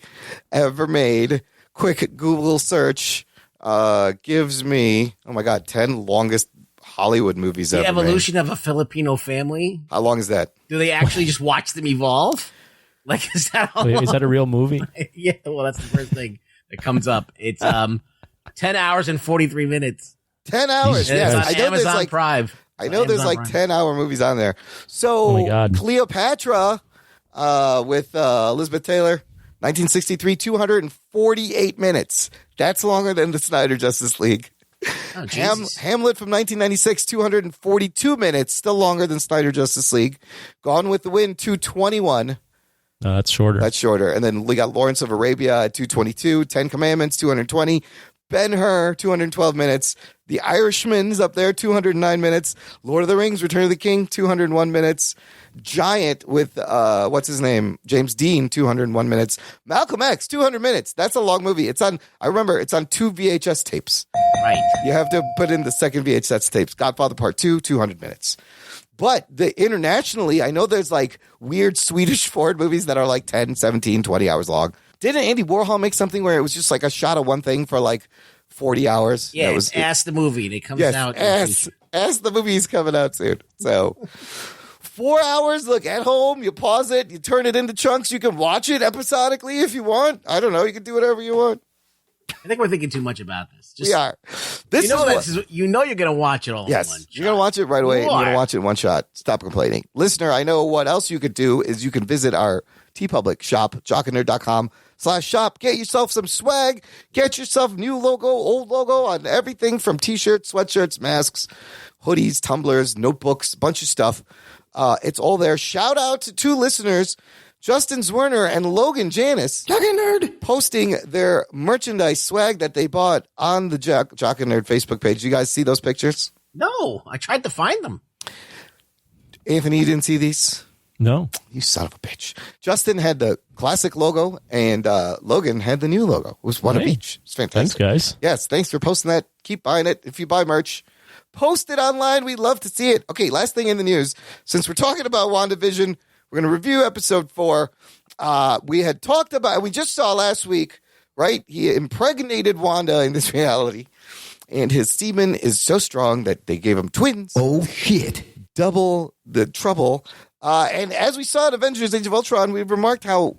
ever made. Quick Google search gives me 10 longest Hollywood movies The ever evolution of a Filipino family. made. How long is that? Do they actually just watch them evolve? Like, is that how Wait, is that a real movie? Yeah, well, that's the first thing that comes up. It's 10 hours and 43 minutes. 10 hours. Jesus Yes, Christ. I know Amazon there's Prime. I know there's Amazon Prime. 10-hour movies on there. So Oh my God. Cleopatra with Elizabeth Taylor, 1963, 248 minutes. That's longer than the Snyder Justice League. Oh, Jesus. Hamlet from 1996, 242 minutes, still longer than Snyder Justice League. Gone with the Wind, 221. No, that's shorter. That's shorter. And then we got Lawrence of Arabia at 222, 10 Commandments, 220. Ben-Hur, 212 minutes. The Irishman's up there, 209 minutes. Lord of the Rings, Return of the King, 201 minutes. Giant with, what's his name? James Dean, 201 minutes. Malcolm X, 200 minutes. That's a long movie. I remember, it's on 2 VHS tapes. Right. You have to put in the second VHS tapes. Godfather Part 2, 200 minutes. But internationally, I know there's like weird Swedish Ford movies that are like 10, 17, 20 hours long. Didn't Andy Warhol make something where it was just like a shot of one thing for like 40 hours? Yeah, That it's Ask the Movie. And it comes out. Ask the movie's coming out soon. So 4 hours, look, at home, you pause it, you turn it into chunks, you can watch it episodically if you want. I don't know, you can do whatever you want. I think we're thinking too much about this. Just, We are. This you're going to watch it all in one Yes, shot. you're going to watch it right away. You're Why? going to watch it in one shot. Stop complaining. Listener, I know what else you could do is you can visit our TeePublic shop, jockandnerd.com/shop. Get yourself some swag. Get yourself new logo, old logo on everything from T-shirts, sweatshirts, masks, hoodies, tumblers, notebooks, bunch of stuff. It's all there. Shout out to 2 listeners, Justin Zwerner and Logan Janis, Jock and Nerd. posting their merchandise swag that they bought on the Jock and Nerd Facebook page. You guys see those pictures? No, I tried to find them. Anthony, you didn't see these? No. You son of a bitch. Justin had the classic logo, and Logan had the new logo. It was one of Hey. each. It's Thanks, fantastic. guys. Yes, thanks for posting that. Keep buying it. If you buy merch, post it online. We'd love to see it. Okay, last thing in the news. Since we're talking about WandaVision, we're going to review episode 4. we had talked about, we just saw last week, right? He impregnated Wanda in this reality, and his semen is so strong that they gave him twins. Oh, shit. Double the trouble. And as we saw in Avengers Age of Ultron, we've remarked how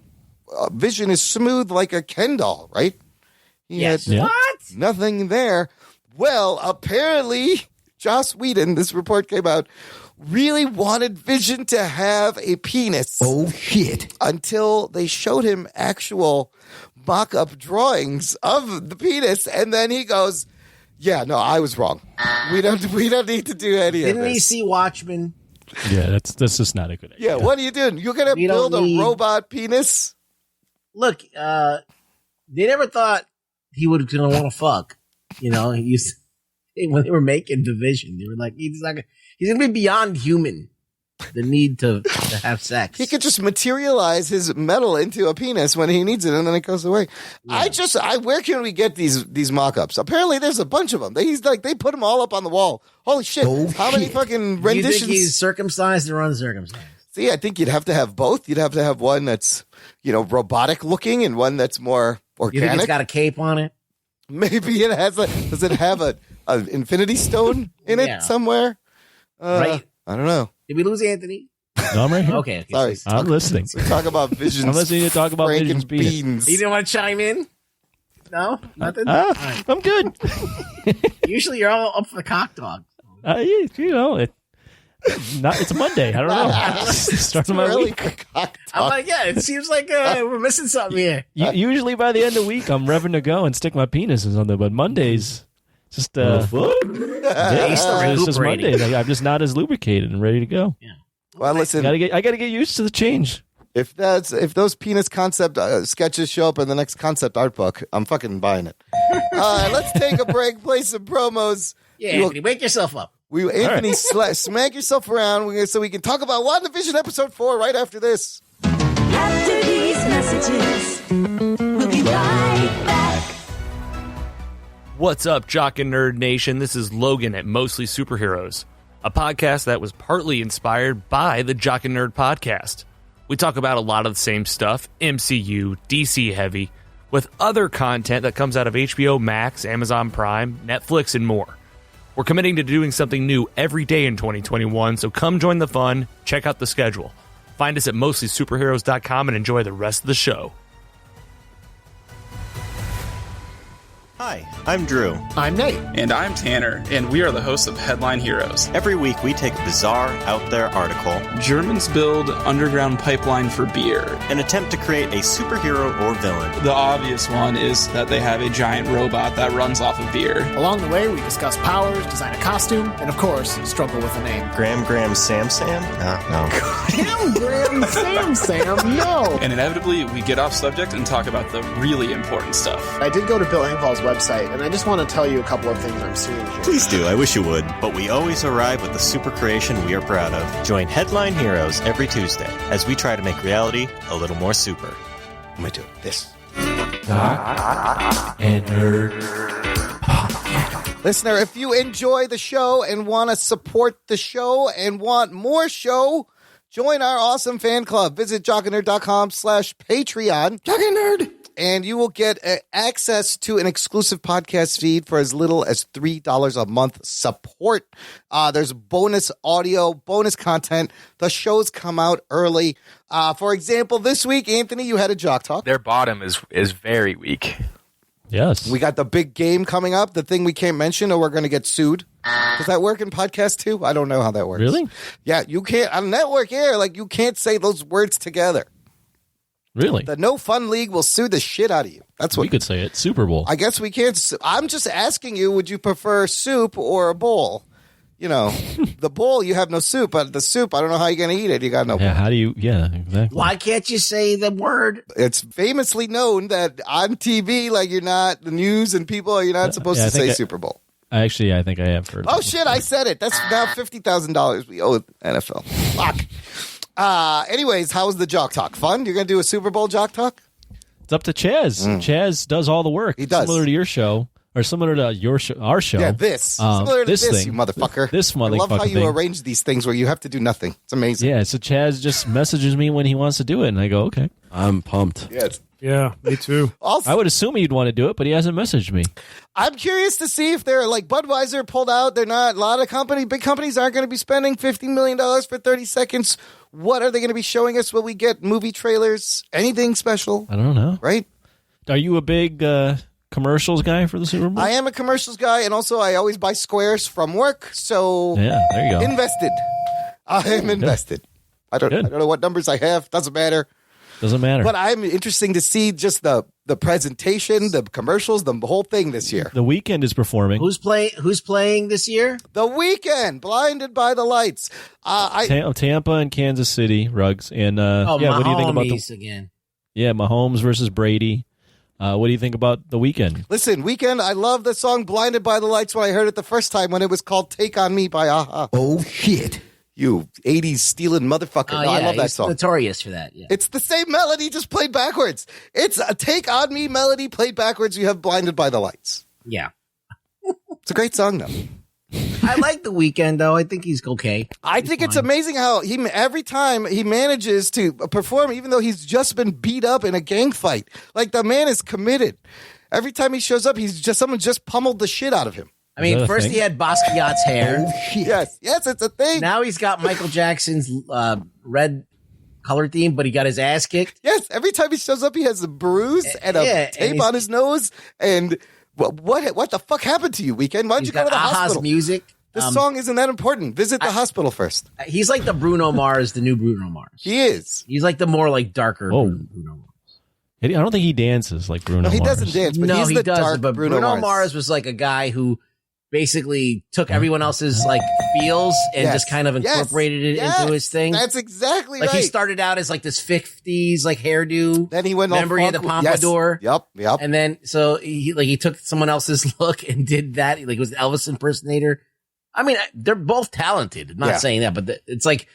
Vision is smooth like a Ken doll, right? He had nothing there. Well, apparently, Joss Whedon, this report came out, really wanted Vision to have a penis. Oh, shit. Until they showed him actual mock-up drawings of the penis, and then he goes, yeah, no, I was wrong. We don't need to do any of this. Didn't he see Watchmen? Yeah, that's just not a good idea. Yeah, what are you doing? You're going to build a robot penis? Look, they never thought he would gonna want to fuck. You know, when they were making the Vision, they were like, he's gonna be beyond human. The need to have sex. He could just materialize his metal into a penis when he needs it, and then it goes away. Yeah. Where can we get these mock-ups? Apparently, there's a bunch of them. They put them all up on the wall. Holy shit! How many fucking renditions? Do you think he's circumcised or uncircumcised? See, I think you'd have to have both. You'd have to have one that's, robotic looking, and one that's more organic. You think it's got a cape on it? Maybe it has does it have an infinity stone in it somewhere? Right. I don't know. Did we lose Anthony? No, I'm right here. Okay. Sorry. I'm listening. Talk about Vision's I'm listening to talk about Vision's beans. You didn't want to chime in? No? Nothing? Right. I'm good. Usually you're all up for the cock dog. It's a Monday. I don't know. Start of my week. I'm like, it seems like we're missing something here. Usually by the end of the week, I'm revving to go and stick my penis in something, but Mondays, just it's just Monday. Like, I'm just not as lubricated and ready to go. Yeah. Well, listen, I gotta get used to the change. If those penis concept sketches show up in the next concept art book, I'm fucking buying it. Let's take a break, play some promos. Yeah, Anthony, wake yourself up. Anthony, smack yourself around so we can talk about WandaVision episode 4 right after this. After these messages, we'll be right back. What's up, Jock and Nerd Nation? This is Logan at Mostly Superheroes, a podcast that was partly inspired by the Jock and Nerd podcast. We talk about a lot of the same stuff, MCU, DC heavy, with other content that comes out of HBO Max, Amazon Prime, Netflix, and more. We're committing to doing something new every day in 2021, so come join the fun, check out the schedule. Find us at mostlysuperheroes.com and enjoy the rest of the show. Hi, I'm Drew. I'm Nate. And I'm Tanner, and we are the hosts of Headline Heroes. Every week we take a bizarre, out there article. Germans build underground pipeline for beer. And attempt to create a superhero or villain. The obvious one is that they have a giant robot that runs off of beer. Along the way, we discuss powers, design a costume, and of course, struggle with a name. Graham Sam? No. Graham Sam? No. And inevitably, we get off subject and talk about the really important stuff. I did go to Bill Engvall's website, and I just want to tell you a couple of things I'm seeing here. Please do, I wish you would. But we always arrive with the super creation we are proud of. Join Headline Heroes every Tuesday as we try to make reality a little more super. I'm going to do this. Jock and Nerd. Listener, if you enjoy the show and want to support the show and want more show, join our awesome fan club. Visit jockandnerd.com/Patreon. Jock and Nerd. And you will get access to an exclusive podcast feed for as little as $3 a month support. There's bonus audio, bonus content. The shows come out early. For example, this week, Anthony, you had a Jock Talk. Their bottom is very weak. Yes. We got the big game coming up, the thing we can't mention or we're going to get sued. Does that work in podcast too? I don't know how that works. Really? Yeah, you can't, on network air, you can't say those words together. Really? The No Fun League will sue the shit out of you. That's what we could say it. Super Bowl. I guess we can't. I'm just asking you, would you prefer soup or a bowl? The bowl, you have no soup, but the soup, I don't know how you're going to eat it. You got no bowl. How do you, exactly. Why can't you say the word? It's famously known that on TV, you're not, the news and people, you're not supposed to say Super Bowl. I think I have heard. Oh, shit, I said it. That's now $50,000 we owe NFL. Fuck. Anyways, how was the Jock Talk? Fun? You're going to do a Super Bowl Jock Talk? It's up to Chaz. Chaz does all the work. He does. Similar to your show. or similar to your show, our show. Yeah, similar to this, thing, you motherfucker. This motherfucker. I love how you thing. arrange these things where you have to do nothing. It's amazing. Yeah, so Chaz just messages me when he wants to do it, and I go, okay. I'm pumped. Yes. Yeah, me too. Also, I would assume he'd want to do it, but he hasn't messaged me. I'm curious to see if they're like Budweiser pulled out. They're not. A lot of big companies aren't going to be spending $50 million for 30 seconds. What are they going to be showing us? Will we get movie trailers? Anything special? I don't know. Right? Are you a big commercials guy for the Super Bowl? I am a commercials guy, and also I always buy squares from work. So Yeah, there you go. invested. I am invested. I don't know what numbers I have. Doesn't matter. Doesn't matter. But I'm interesting to see just the presentation, the commercials, the whole thing this year. The Weeknd is performing. Who's playing this year? The Weeknd, Blinded by the Lights. Tampa and Kansas City, Ruggs. And what do you think about again? Yeah, Mahomes versus Brady. What do you think about the Weeknd? Listen, Weeknd, I love the song Blinded by the Lights when I heard it the first time when it was called Take On Me by Aha. Oh, shit. You 80s stealing motherfucker. No, I love that song. Notorious for that, yeah. It's the same melody, just played backwards. It's a Take On Me melody played backwards. You have Blinded by the Lights. Yeah. It's a great song, though. I like The Weeknd, though. I think he's okay. I think it's amazing how every time he manages to perform, even though he's just been beat up in a gang fight. Like, the man is committed. Every time he shows up, someone just pummeled the shit out of him. I mean, first he had Basquiat's hair. Yes, it's a thing. Now he's got Michael Jackson's red color theme, but he got his ass kicked. Yes, every time he shows up, he has a bruise and a tape on his nose. And what the fuck happened to you, Weeknd? Why don't you go to the hospital? Music. This song isn't that important. Visit the hospital first. He's like the Bruno Mars, the new Bruno Mars. He is. He's like the more like darker Bruno Mars. I don't think he dances like Bruno No, he Mars. doesn't dance, but he's the dark but Bruno Mars was like a guy who basically took everyone else's like feels and just kind of incorporated it into his thing. That's exactly like right. He started out as like this 50s like hairdo. Then he went Remember he had the pompadour. Yes. Yep. And then so he took someone else's look and did that. Like it was Elvis impersonator. I mean, they're both talented. I'm not saying that, but it's like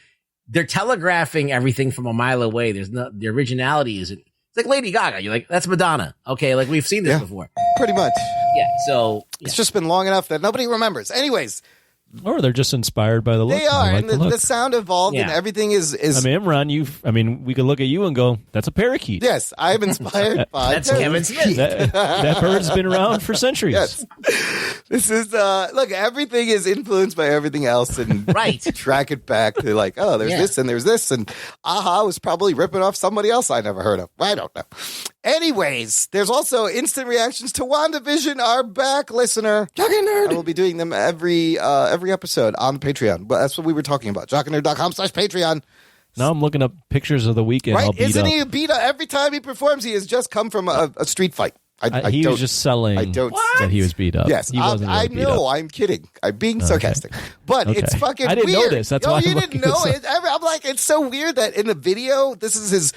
they're telegraphing everything from a mile away. The originality isn't. It's like Lady Gaga. You're like, that's Madonna. Okay, like we've seen this before. Pretty much. Yeah, so... It's just been long enough that nobody remembers. Anyways. Or they're just inspired by the look. They are, like and the sound evolved, and everything is... I mean, Imran, we could look at you and go, that's a parakeet. Yes, I'm inspired by... That's Kevin Smith. That bird's been around for centuries. Yes. This is... look, everything is influenced by everything else, and track it back to like, oh, there's this and there's this, and Aha was probably ripping off somebody else I never heard of. I don't know. Anyways, there's also instant reactions to WandaVision are back, listener. Jock and Nerd. I will be doing them every episode on Patreon. But that's what we were talking about. jockandnerd.com/Patreon. Now I'm looking up pictures of the Weeknd. Right? All beat Isn't up. he beat up every time he performs? He has just come from a street fight. He was just selling that he was beat up. Yes, he wasn't I really beat know. up. I'm kidding. I'm being sarcastic. But it's fucking I didn't know weird. this. That's why you I'm didn't looking know this it. I'm like, it's so weird that in the video, this is his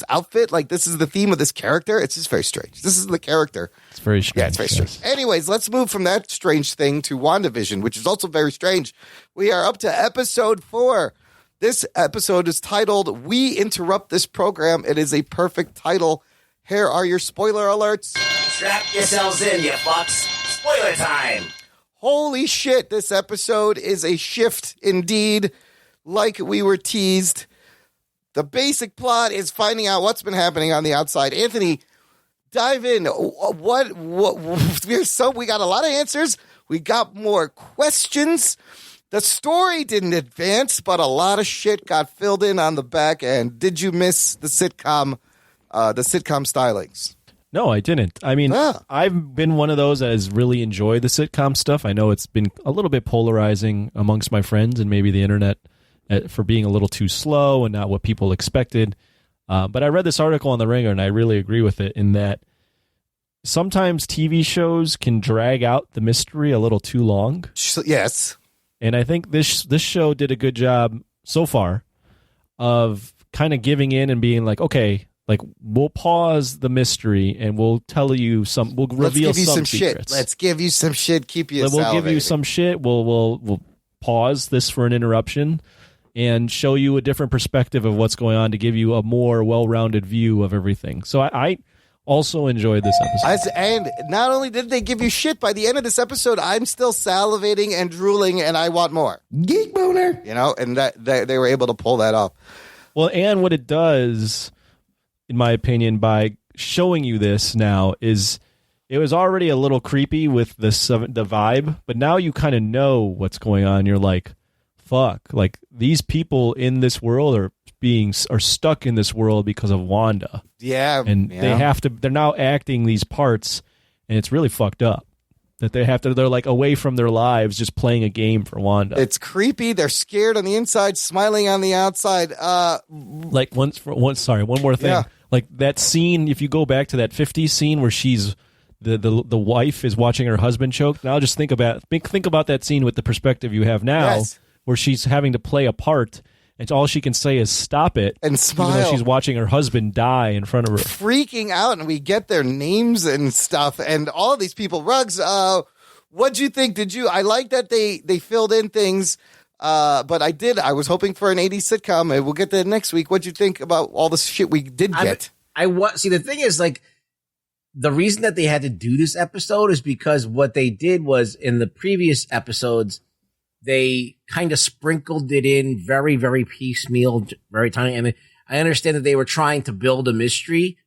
outfit. Like, this is the theme of this character. It's just very strange. This is the character. It's very strange. Yeah, it's very strange. Anyways, let's move from that strange thing to WandaVision, which is also very strange. We are up to episode 4. This episode is titled We Interrupt This Program. It is a perfect title. Here are your spoiler alerts. Strap yourselves in, you fucks. Spoiler time. Holy shit, this episode is a shift indeed, like we were teased. The basic plot is finding out what's been happening on the outside. Anthony, dive in. What we got a lot of answers. We got more questions. The story didn't advance, but a lot of shit got filled in on the back end. Did you miss the sitcom stylings? No, I didn't. I mean, I've been one of those that has really enjoyed the sitcom stuff. I know it's been a little bit polarizing amongst my friends and maybe the internet for being a little too slow and not what people expected. But I read this article on The Ringer, and I really agree with it in that sometimes TV shows can drag out the mystery a little too long. Yes. And I think this show did a good job so far of kind of giving in and being like, okay, like we'll pause the mystery and we'll tell you we'll reveal some secrets. Let's give you some shit. Keep you. We'll give you some shit. We'll pause this for an interruption and show you a different perspective of what's going on to give you a more well-rounded view of everything. So I also enjoyed this episode. And not only did they give you shit, by the end of this episode, I'm still salivating and drooling, and I want more. Geek boner. You know, and that they were able to pull that off. Well, and what it does, in my opinion, by showing you this now is it was already a little creepy with the vibe, but now you kind of know what's going on. You're like, fuck, like these people in this world are stuck in this world because of Wanda. Yeah. And they're now acting these parts, and it's really fucked up that they're like away from their lives just playing a game for Wanda. It's creepy. They're scared on the inside, smiling on the outside. Like one more thing. Yeah. Like that scene, if you go back to that 50s scene where she's the wife is watching her husband choke. Now just think about that scene with the perspective you have now, where she's having to play a part, and all she can say is stop it and smile. Even though she's watching her husband die in front of her, freaking out, and we get their names and stuff, and all of these people. Ruggs, what'd you think? I like that they filled in things, but I was hoping for an 80s sitcom, and we'll get that next week. What'd you think about all the shit we did get? See, the thing is, like, the reason that they had to do this episode is because what they did was in the previous episodes, they kind of sprinkled it in very, very piecemeal, very tiny. And I understand that they were trying to build a mystery,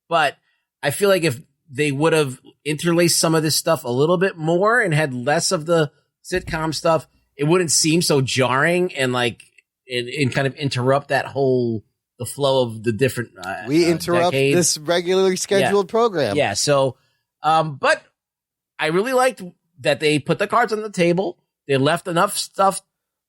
but I feel like if they would have interlaced some of this stuff a little bit more and had less of the sitcom stuff, it wouldn't seem so jarring and like and kind of interrupt the flow of the different. We interrupt decades. This regularly scheduled program. Yeah. So, but I really liked that they put the cards on the table. They left enough stuff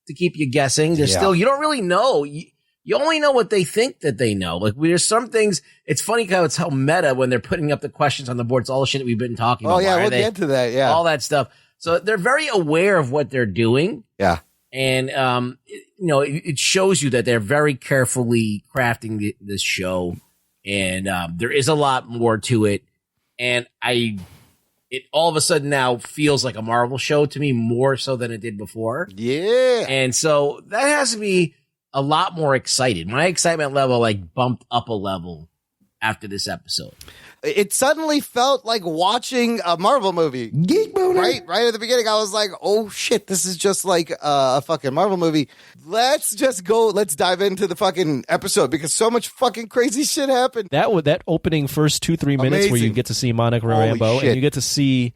to keep you guessing. There's still, you don't really know. You only know what they think that they know. Like there's some things. It's funny how it's how meta when they're putting up the questions on the board. It's all the shit that we've been talking about. Oh yeah, we'll get to that. Yeah, all that stuff. So they're very aware of what they're doing. Yeah, and it shows you that they're very carefully crafting this show, and there is a lot more to it. And it all of a sudden now feels like a Marvel show to me more so than it did before. Yeah. And so that has me a lot more excited. My excitement level like bumped up a level after this episode. It suddenly felt like watching a Marvel movie. Geek boner. Right at the beginning, I was like, oh shit, this is just like a fucking Marvel movie. Let's dive into the fucking episode because so much fucking crazy shit happened. That opening first 2-3 minutes where you get to see Monica Rambeau and you get to see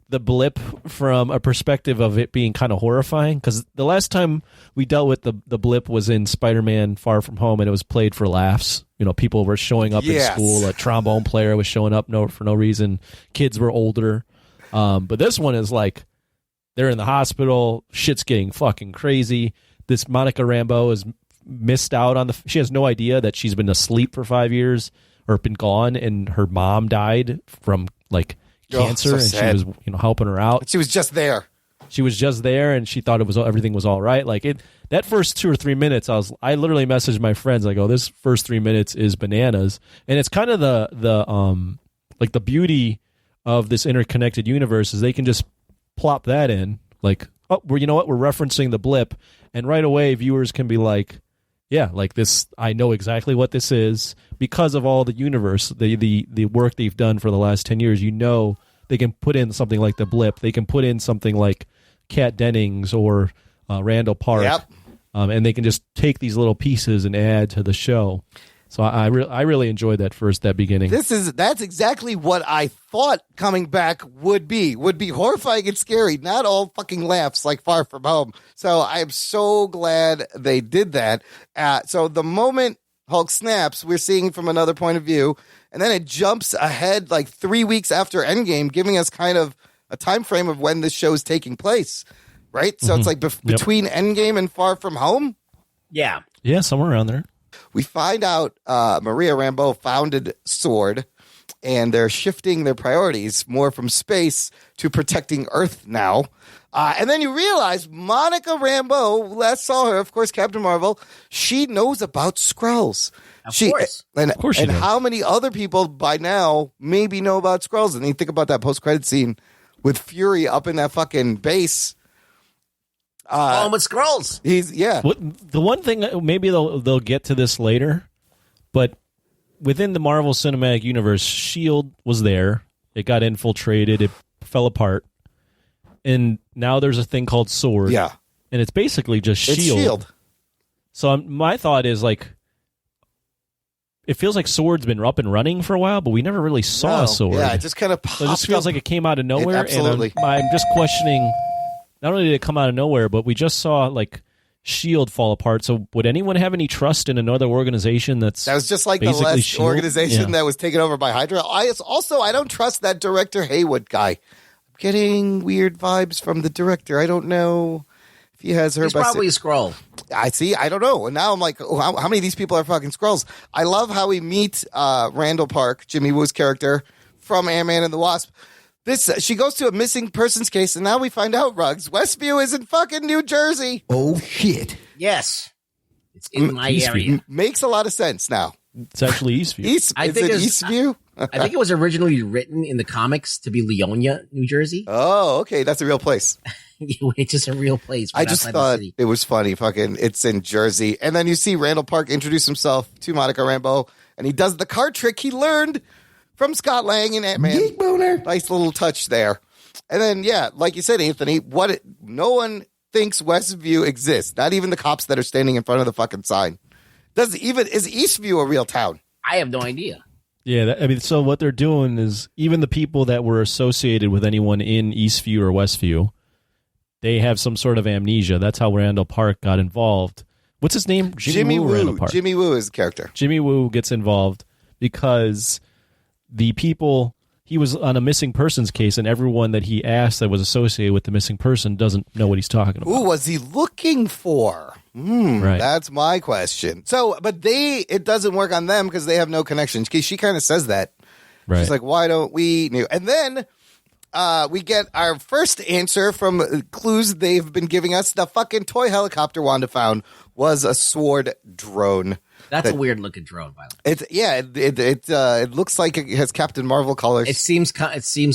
the blip from a perspective of it being kind of horrifying, because the last time we dealt with the blip was in Spider-Man Far From Home, and it was played for laughs. You know, people were showing up in school. A trombone player was showing up for no reason. Kids were older. But this one is like they're in the hospital. Shit's getting fucking crazy. This Monica Rambeau has missed out on she has no idea that she's been asleep for 5 years or been gone, and her mom died from like cancer, and sad. she was helping her out. She was just there. She was just there, and she thought everything was all right. Like that first 2 or 3 minutes, I literally messaged my friends. I go, this first 3 minutes is bananas, and it's kind of the beauty of this interconnected universe is they can just plop that in. Like, oh, you know what? We're referencing the blip, and right away viewers can be like, yeah, like this. I know exactly what this is because of all the universe, the work they've done for the last 10 years. They can put in something like the blip. They can put in something like Kat Dennings or Randall Park, and they can just take these little pieces and add to the show. So I really enjoyed that beginning. That's exactly what I thought coming back would be horrifying and scary, not all fucking laughs like Far From Home. So I'm so glad they did that. So the moment Hulk snaps, we're seeing from another point of view, and then it jumps ahead like 3 weeks after Endgame, giving us kind of a time frame of when this show is taking place, right? So it's like between Endgame and Far From Home. Yeah, somewhere around there. We find out Maria Rambeau founded SWORD, and they're shifting their priorities more from space to protecting Earth now. And then you realize Monica Rambeau, last saw her, of course, Captain Marvel, she knows about Skrulls. Of course. And she does. how many other people by now maybe know about Skrulls? And you think about that post-credit scene with Fury up in that fucking base. With Skrulls. The one thing, maybe they'll get to this later, but within the Marvel Cinematic Universe, S.H.I.E.L.D. was there. It got infiltrated. It fell apart. And now there's a thing called S.W.O.R.D. Yeah. And it's basically just It's S.H.I.E.L.D. S.H.I.E.L.D. So my thought is, like, it feels like S.W.O.R.D.'s been up and running for a while, but we never really saw S.W.O.R.D. Yeah, it just kind of popped. So it just feels like it came out of nowhere. Absolutely. And I'm just questioning, not only did it come out of nowhere, but we just saw, like, S.H.I.E.L.D. fall apart. So would anyone have any trust in another organization that was just like the basically last S.H.I.E.L.D.? organization that was taken over by Hydra. I don't trust that director Haywood guy. I'm getting weird vibes from the director. I don't know if he has her He's best. probably a Skrull. I see. I don't know. And now I'm like, oh, how many of these people are fucking Skrulls? I love how we meet Randall Park, Jimmy Woo's character from Ant-Man and the Wasp. She goes to a missing persons case, and now we find out, Ruggs, Westview is in fucking New Jersey. Oh, shit. Yes. It's in my Eastview. area. Makes a lot of sense now. It's actually Eastview. I think it's Eastview? I think it was originally written in the comics to be Leonia, New Jersey. Oh, okay. That's a real place. It's just a real place. I just outside thought the city. it was funny. Fucking, it's in Jersey. And then you see Randall Park introduce himself to Monica Rambeau, and he does the card trick he learned from Scott Lang and Ant-Man. Geek boner. Nice little touch there. And then, yeah, like you said, Anthony, no one thinks Westview exists. Not even the cops that are standing in front of the fucking sign. Is Eastview a real town? I have no idea. Yeah, so what they're doing is even the people that were associated with anyone in Eastview or Westview, they have some sort of amnesia. That's how Randall Park got involved. What's his name? Jimmy Woo. Woo. Randall Park. Jimmy Woo is the character. Jimmy Woo gets involved because the people, he was on a missing persons case, and everyone that he asked that was associated with the missing person doesn't know what he's talking about. Who was he looking for? Right. That's my question. So, but it doesn't work on them because they have no connection. She kind of says that. Right. She's like, why don't we? And then we get our first answer from clues they've been giving us. The fucking toy helicopter Wanda found was a sword drone. That's a weird looking drone, by the way. It looks like it has Captain Marvel colors. It seems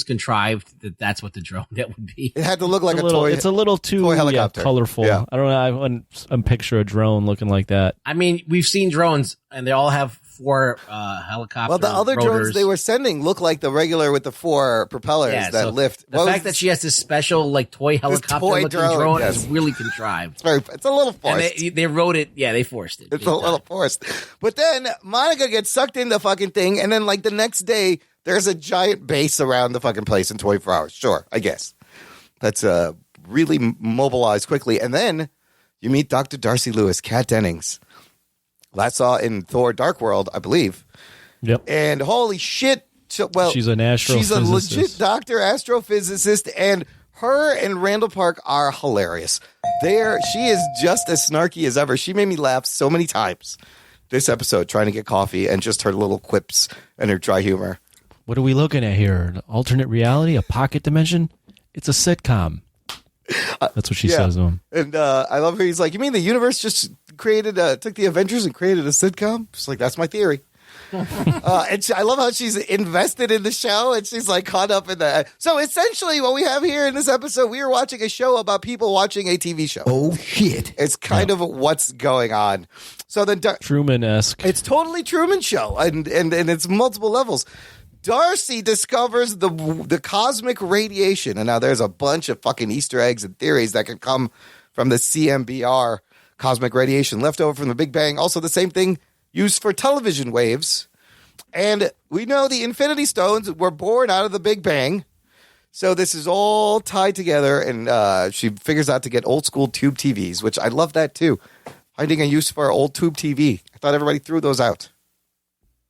contrived that's what the drone that would be. It had to look like toy. It's a little too toy helicopter. Colorful. Yeah. I don't know. I wouldn't picture a drone looking like that. I mean, we've seen drones, and they all have 4 helicopter. Well, the other rotors. drones they were sending look like the regular with the 4 propellers that lift. The fact that she has this special toy helicopter looking drone yes. is really contrived. It's a little forced. And they wrote it. Yeah, they forced it. It's a little forced. But then Monica gets sucked in the fucking thing, and then the next day there's a giant base around the fucking place in 24 hours. Sure, I guess that's really mobilized quickly, and then you meet Dr. Darcy Lewis, Kat Dennings. That's in Thor: Dark World, I believe. Yep. And holy shit! Well, she's an astrophysicist. She's a legit doctor, astrophysicist, and her and Randall Park are hilarious. She is just as snarky as ever. She made me laugh so many times this episode, trying to get coffee, and just her little quips and her dry humor. What are we looking at here? An alternate reality? A pocket dimension? It's a sitcom. That's what she says to him. And I love her. He's like, you mean the universe just took the Avengers and created a sitcom? She's like, that's my theory. And I love how she's invested in the show, and she's caught up in that. So essentially what we have here in this episode, we are watching a show about people watching a TV show. Oh, shit. It's kind of what's going on. So then Truman-esque. It's totally Truman Show, and it's multiple levels. Darcy discovers the cosmic radiation, and now there's a bunch of fucking Easter eggs and theories that can come from the CMBR cosmic radiation left over from the Big Bang. Also the same thing used for television waves. And we know the Infinity Stones were born out of the Big Bang. So this is all tied together, and she figures out to get old school tube TVs, which I love that too. Finding a use for old tube TV. I thought everybody threw those out.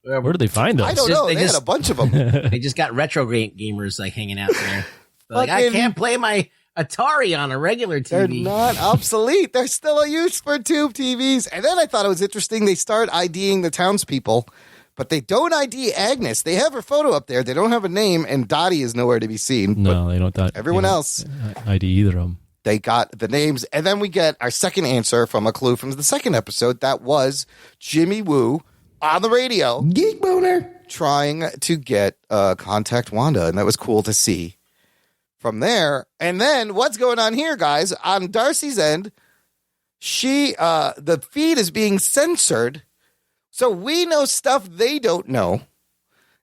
Where did they find those? I don't know. They had a bunch of them. They just got retro gamers hanging out there. I can't play my Atari on a regular TV. They're not obsolete. They're still a use for tube TVs. And then I thought it was interesting. They start IDing the townspeople, but they don't ID Agnes. They have her photo up there. They don't have a name, and Dottie is nowhere to be seen. No, they don't. Everyone else ID either of them. They got the names. And then we get our second answer from a clue from the second episode. That was Jimmy Woo on the radio. Geek boner. Trying to get contact Wanda. And that was cool to see from there. And then what's going on here, guys? On Darcy's end, the feed is being censored. So we know stuff they don't know.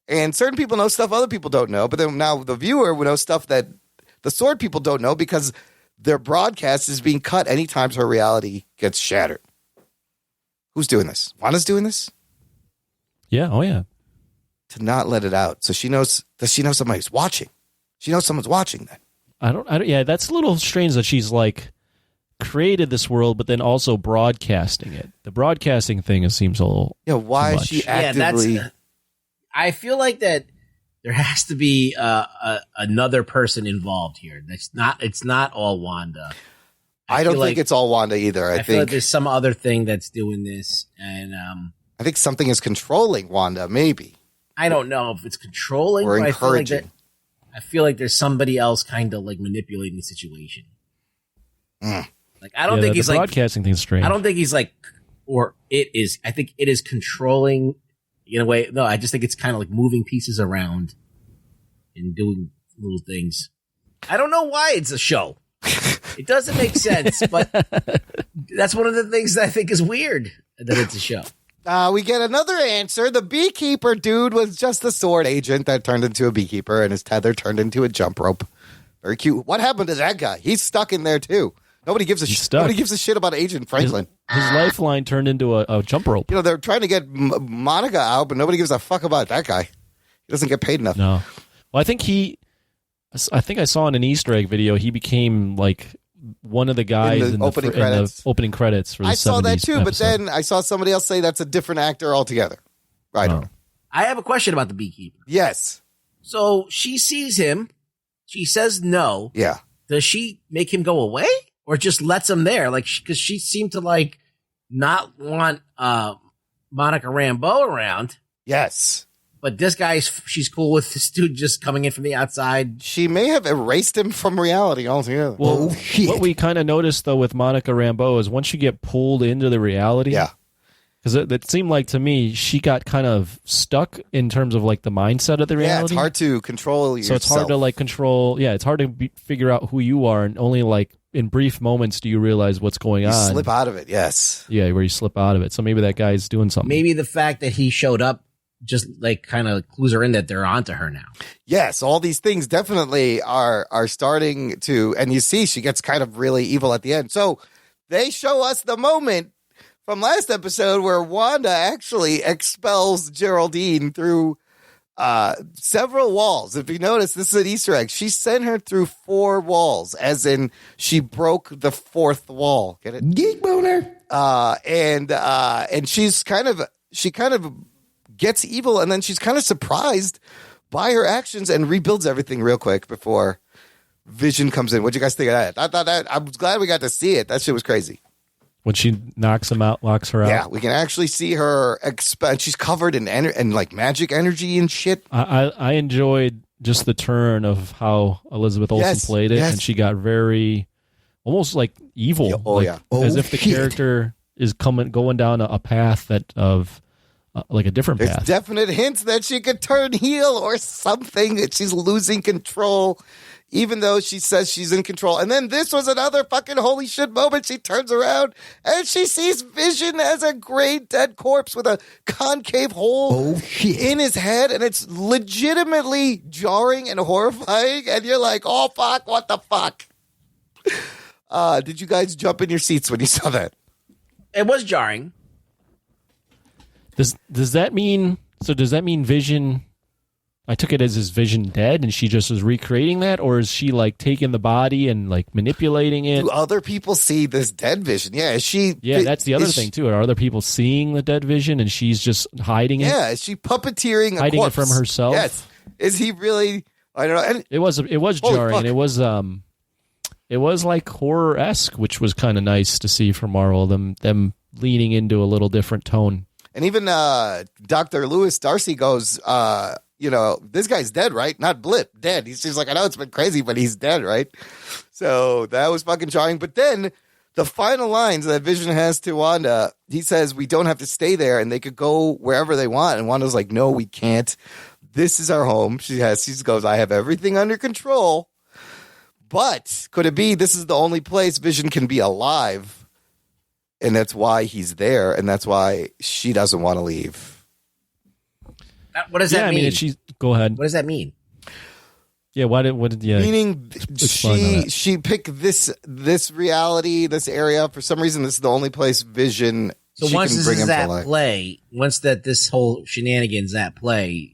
And certain people know stuff other people don't know. But then now the viewer will know stuff that the Sword people don't know because their broadcast is being cut anytime her reality gets shattered. Who's doing this? Wanda's doing this? Yeah. Oh, yeah. To not let it out. So she knows. Does she know somebody's watching? She knows someone's watching then. I don't. Yeah, that's a little strange that she's like created this world, but then also broadcasting it. The broadcasting thing seems a little. Yeah. Why is she actively? I feel like that there has to be another person involved here. It's not all Wanda. I don't think it's all Wanda either. I feel think like there's some other thing that's doing this, and I think something is controlling Wanda. Maybe I don't know if it's controlling or but encouraging. I feel like there's somebody else kind of like manipulating the situation. Like I don't think he's like broadcasting things strange. I don't think he's like, or it is. I think it is controlling in a way. No, I just think it's kind of like moving pieces around and doing little things. I don't know why it's a show. It doesn't make sense, but that's one of the things that I think is weird that it's a show. We get another answer. The beekeeper dude was just a sword agent that turned into a beekeeper, and his tether turned into a jump rope. Very cute. What happened to that guy? He's stuck in there too. Nobody gives a shit about Agent Franklin. His lifeline turned into a jump rope. You know, they're trying to get Monica out, but nobody gives a fuck about that guy. He doesn't get paid enough. No. Well, I think I saw in an Easter egg video, he became like one of the guys in the opening credits for the 70s I saw that too, episode. but then I saw somebody else say that's a different actor altogether. I don't know. I have a question about the beekeeper. Yes. So she sees him. She says no. Yeah. Does she make him go away or just lets him there? Like, because she seemed to like not want Monica Rambeau around. Yes. But this guy, she's cool with this dude just coming in from the outside. She may have erased him from reality altogether. Well, what we kind of noticed, though, with Monica Rambeau is once you get pulled into the reality, yeah, because it seemed like to me she got kind of stuck in terms of like the mindset of the reality. Yeah, it's hard to control yourself. So it's hard to like control. Yeah, it's hard to figure out who you are, and only like in brief moments do you realize what's going on. Slip out of it. Yes. Yeah, where you slip out of it. So maybe that guy's doing something. Maybe the fact that he showed up just like kind of clues her in that they're onto her now. Yes, all these things definitely are starting to, and you see she gets kind of really evil at the end. So they show us the moment from last episode where Wanda actually expels Geraldine through several walls. If you notice, this is an Easter egg. She sent her through 4 walls, as in she broke the 4th wall. Get it? Geek boner. And she kind of gets evil, and then she's kind of surprised by her actions and rebuilds everything real quick before Vision comes in. What'd you guys think of that? I thought that I was glad we got to see it. That shit was crazy. When she knocks him out, locks her out. Yeah, we can actually see her expand. She's covered in like magic energy and shit. I enjoyed just the turn of how Elizabeth Olsen played it, and she got very almost like evil. As if the character is going down a path of. Like a different path. There's definite hints that she could turn heel or something. That she's losing control, even though she says she's in control. And then this was another fucking holy shit moment. She turns around and she sees Vision as a gray dead corpse with a concave hole in his head. And it's legitimately jarring and horrifying. And you're like, oh, fuck, what the fuck? Did you guys jump in your seats when you saw that? It was jarring. Does that mean Vision? I took it as his Vision dead, and she just was recreating that, or is she like taking the body and like manipulating it? Do other people see this dead Vision? Yeah, is she? Yeah, that's the other thing too. Are other people seeing the dead Vision, and she's just hiding it? Yeah, is she puppeteering hiding a corpse? It from herself? Yes. Is he really? I don't know. And it was jarring, and it was like horror-esque, which was kind of nice to see from Marvel. Them leaning into a little different tone. And even Dr. Lewis Darcy goes, this guy's dead, right? Not Blip, dead. He's like, I know it's been crazy, but he's dead, right? So that was fucking jarring. But then the final lines that Vision has to Wanda, he says, we don't have to stay there and they could go wherever they want. And Wanda's like, no, we can't. This is our home. She goes, I have everything under control. But could it be this is the only place Vision can be alive? and that's why he's there, and that's why she doesn't want to leave. What does that mean? I mean, go ahead. What does that mean? Yeah, what did meaning she picked this reality, this area. For some reason, this is the only place Vision so she once can this bring is him to at life. play, once that this whole shenanigans at play,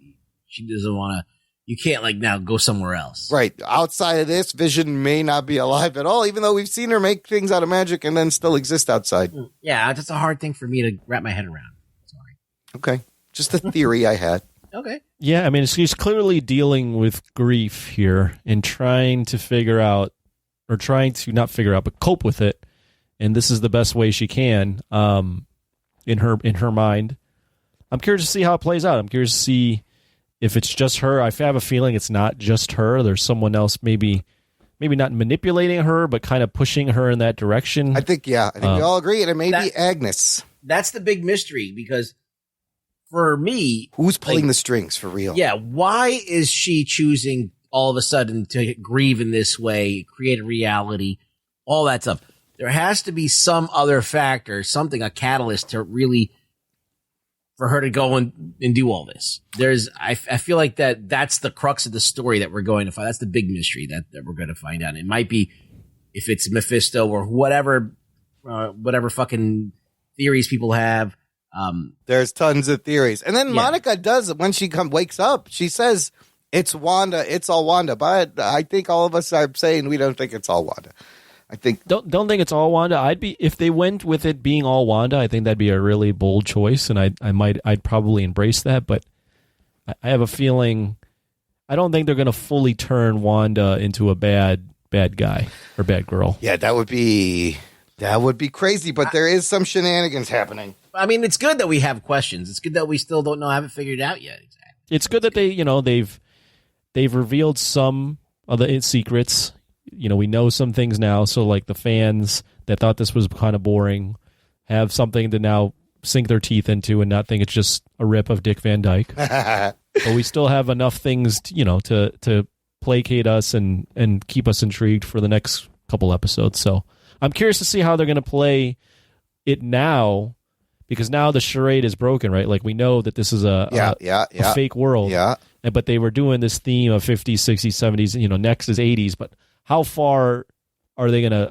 she doesn't want to. You can't like now go somewhere else. Right. Outside of this, Vision may not be alive at all, even though we've seen her make things out of magic and then still exist outside. Yeah, that's a hard thing for me to wrap my head around. Sorry. Okay. Just a theory I had. Okay. Yeah, I mean, she's clearly dealing with grief here and trying to figure out, or trying to not figure out, but cope with it. And this is the best way she can, in her mind. I'm curious to see how it plays out. I'm curious to see if it's just her. I have a feeling it's not just her. There's someone else, maybe not manipulating her, but kind of pushing her in that direction. I think we all agree, and it may be Agnes. That's the big mystery because. For me, who's pulling the strings for real? Yeah, why is she choosing all of a sudden to grieve in this way, create a reality, all that stuff? There has to be some other factor, something, a catalyst to really for her to go and do all this. I feel like that's the crux of the story that we're going to find. That's the big mystery that we're going to find out. It might be if it's Mephisto or whatever fucking theories people have. There's tons of theories. And then Monica does, when she wakes up, she says, it's Wanda, it's all Wanda. But I think all of us are saying we don't think it's all Wanda. I think don't think it's all Wanda. If they went with it being all Wanda, I think that'd be a really bold choice, and I'd probably embrace that. But I have a feeling I don't think they're going to fully turn Wanda into a bad guy or bad girl. Yeah, that would be crazy. But there is some shenanigans happening. I mean, it's good that we have questions. It's good that we still don't know, haven't figured it out yet. Exactly. It's good that they've revealed some of the secrets. We know some things now. So like the fans that thought this was kind of boring have something to now sink their teeth into and not think it's just a rip of Dick Van Dyke. But we still have enough things, to placate us and keep us intrigued for the next couple episodes. So I'm curious to see how they're going to play it now. Because now the charade is broken, right? Like we know that this is a fake world. Yeah. But they were doing this theme of 50s, 60s, 70s, next is 80s. But how far are they gonna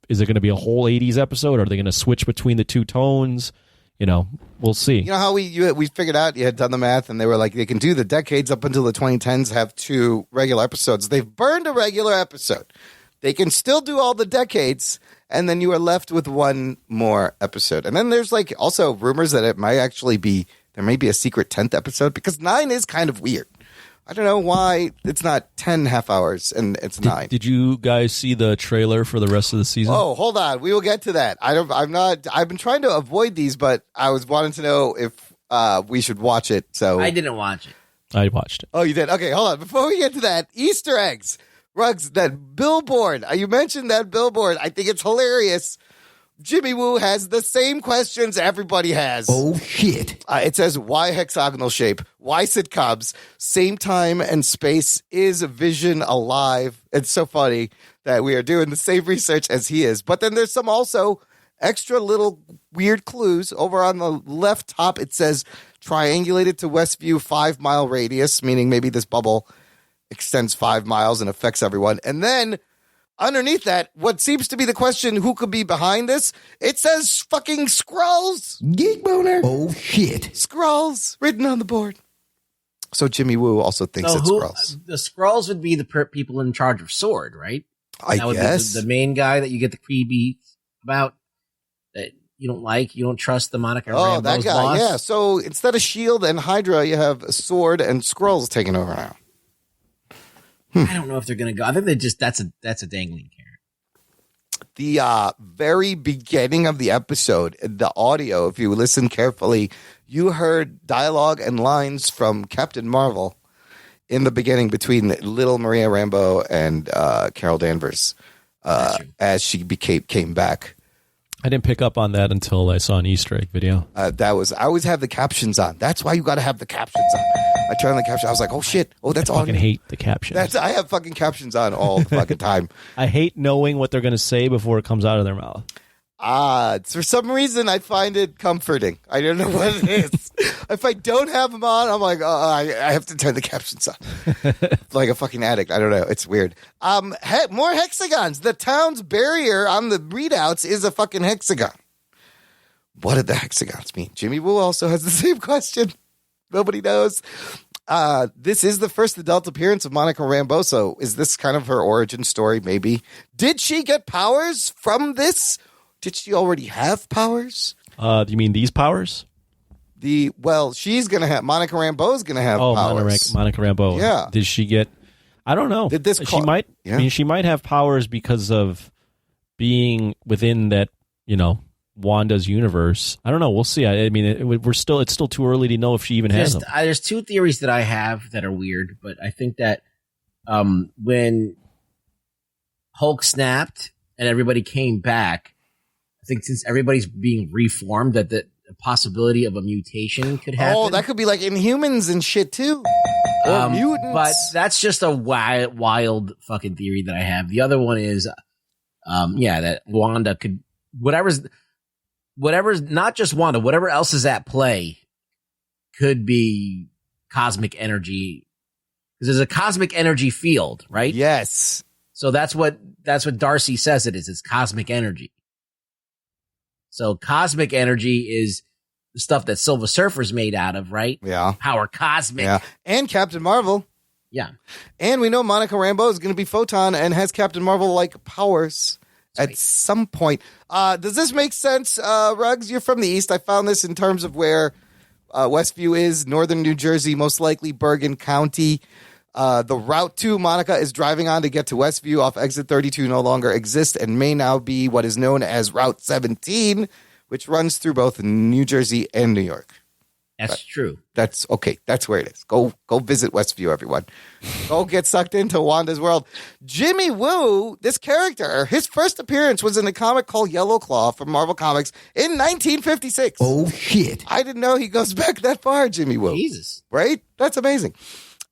is it gonna be a whole 80s episode? Are they gonna switch between the two tones? We'll see. You know how we figured out, you had done the math, and they were like, they can do the decades up until the 2010s, have 2 regular episodes. They've burned a regular episode. They can still do all the decades, and then you are left with 1 more episode. And then there's like also rumors that it might actually be, there may be a secret 10th episode, because 9 is kind of weird. I don't know why it's not 10 half hours and it's 9. Did you guys see the trailer for the rest of the season? Oh, hold on. We will get to that. I've been trying to avoid these, but I was wanting to know if we should watch it. So I didn't watch it. I watched it. Oh, you did? Okay, hold on. Before we get to that, Easter eggs. Rugs, that billboard. You mentioned that billboard. I think it's hilarious. Jimmy Woo has the same questions everybody has. Oh, shit. It says, why hexagonal shape? Why sitcoms? Same time and space. Is Vision alive? It's so funny that we are doing the same research as he is. But then there's some also extra little weird clues. Over on the left top, it says, triangulated to Westview 5-mile radius, meaning maybe this bubble extends 5 miles and affects everyone. And then underneath that, what seems to be the question, who could be behind this? It says fucking Skrulls. Geek boner. Oh, shit. Skrulls written on the board. So Jimmy Woo also thinks it's Skrulls. The Skrulls would be the people in charge of S.W.O.R.D., right? I that would guess. Be the main guy that you get the creepy about, that you don't like, you don't trust the Monica Rambeau's that guy, boss. yeah. So instead of S.H.I.E.L.D. and Hydra, you have S.W.O.R.D. and Skrulls taking over now. I don't know if they're going to go. I think that's a dangling carrot. The very beginning of the episode, the audio, if you listen carefully, you heard dialogue and lines from Captain Marvel in the beginning between little Maria Rambeau and Carol Danvers as she came back. I didn't pick up on that until I saw an Easter egg video. I always have the captions on. That's why you got to have the captions on. I turned on the caption. I was like, oh shit. Oh, that's I on. fucking hate the captions. I have fucking captions on all the fucking time. I hate knowing what they're going to say before it comes out of their mouth. For some reason, I find it comforting. I don't know what it is. If I don't have them on, I'm like, I have to turn the captions on. Like a fucking addict. I don't know. It's weird. More hexagons. The town's barrier on the readouts is a fucking hexagon. What did the hexagons mean? Jimmy Woo also has the same question. Nobody knows. This is the first adult appearance of Monica Rambeau. So is this kind of her origin story? Maybe. Did she get powers from this? Did she already have powers? Do you mean these powers? She's going to have, Monica Rambeau's going to have powers. Monica Rambeau. Yeah. Did she get, I don't know. She might, yeah. I mean, she might have powers because of being within that, Wanda's universe. I don't know. We'll see. I mean, it's still too early to know if she even has them. There's two theories that I have that are weird, but I think that when Hulk snapped and everybody came back, I think since everybody's being reformed, that the possibility of a mutation could happen. Oh, that could be like Inhumans and shit too. Or mutants. But that's just a wild fucking theory that I have. The other one is, that Wanda could, whatever's not just Wanda, whatever else is at play could be cosmic energy. Because there's a cosmic energy field, right? Yes. So that's what Darcy says it is. It's cosmic energy. So cosmic energy is the stuff that Silver Surfer's made out of, right? Yeah. Power cosmic. Yeah. And Captain Marvel. Yeah. And we know Monica Rambeau is going to be Photon and has Captain Marvel-like powers at some point. Does this make sense, Ruggs? You're from the East. I found this in terms of where Westview is, northern New Jersey, most likely Bergen County. The Route 2 Monica is driving on to get to Westview off exit 32 no longer exists and may now be what is known as Route 17, which runs through both New Jersey and New York. That's true. That's okay. That's where it is. Go visit Westview, everyone. Go get sucked into Wanda's world. Jimmy Woo, this character, his first appearance was in a comic called Yellow Claw from Marvel Comics in 1956. Oh, shit. I didn't know he goes back that far, Jimmy Woo. Jesus. Right? That's amazing.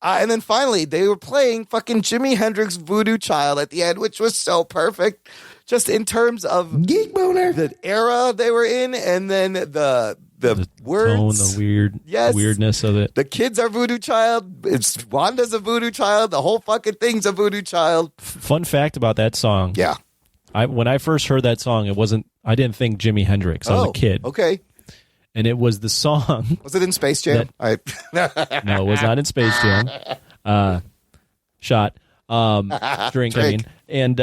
And then finally, they were playing fucking Jimi Hendrix Voodoo Child at the end, which was so perfect. Just in terms of Geek Boner, the era they were in, and then the words, tone, the weirdness of it. The kids are Voodoo Child. It's Wanda's a Voodoo Child. The whole fucking thing's a Voodoo Child. Fun fact about that song. Yeah. When I first heard that song, I didn't think Jimi Hendrix. I was a kid. Okay. And it was the song. Was it in Space Jam? No, it was not in Space Jam. Shot. Drink, I mean. And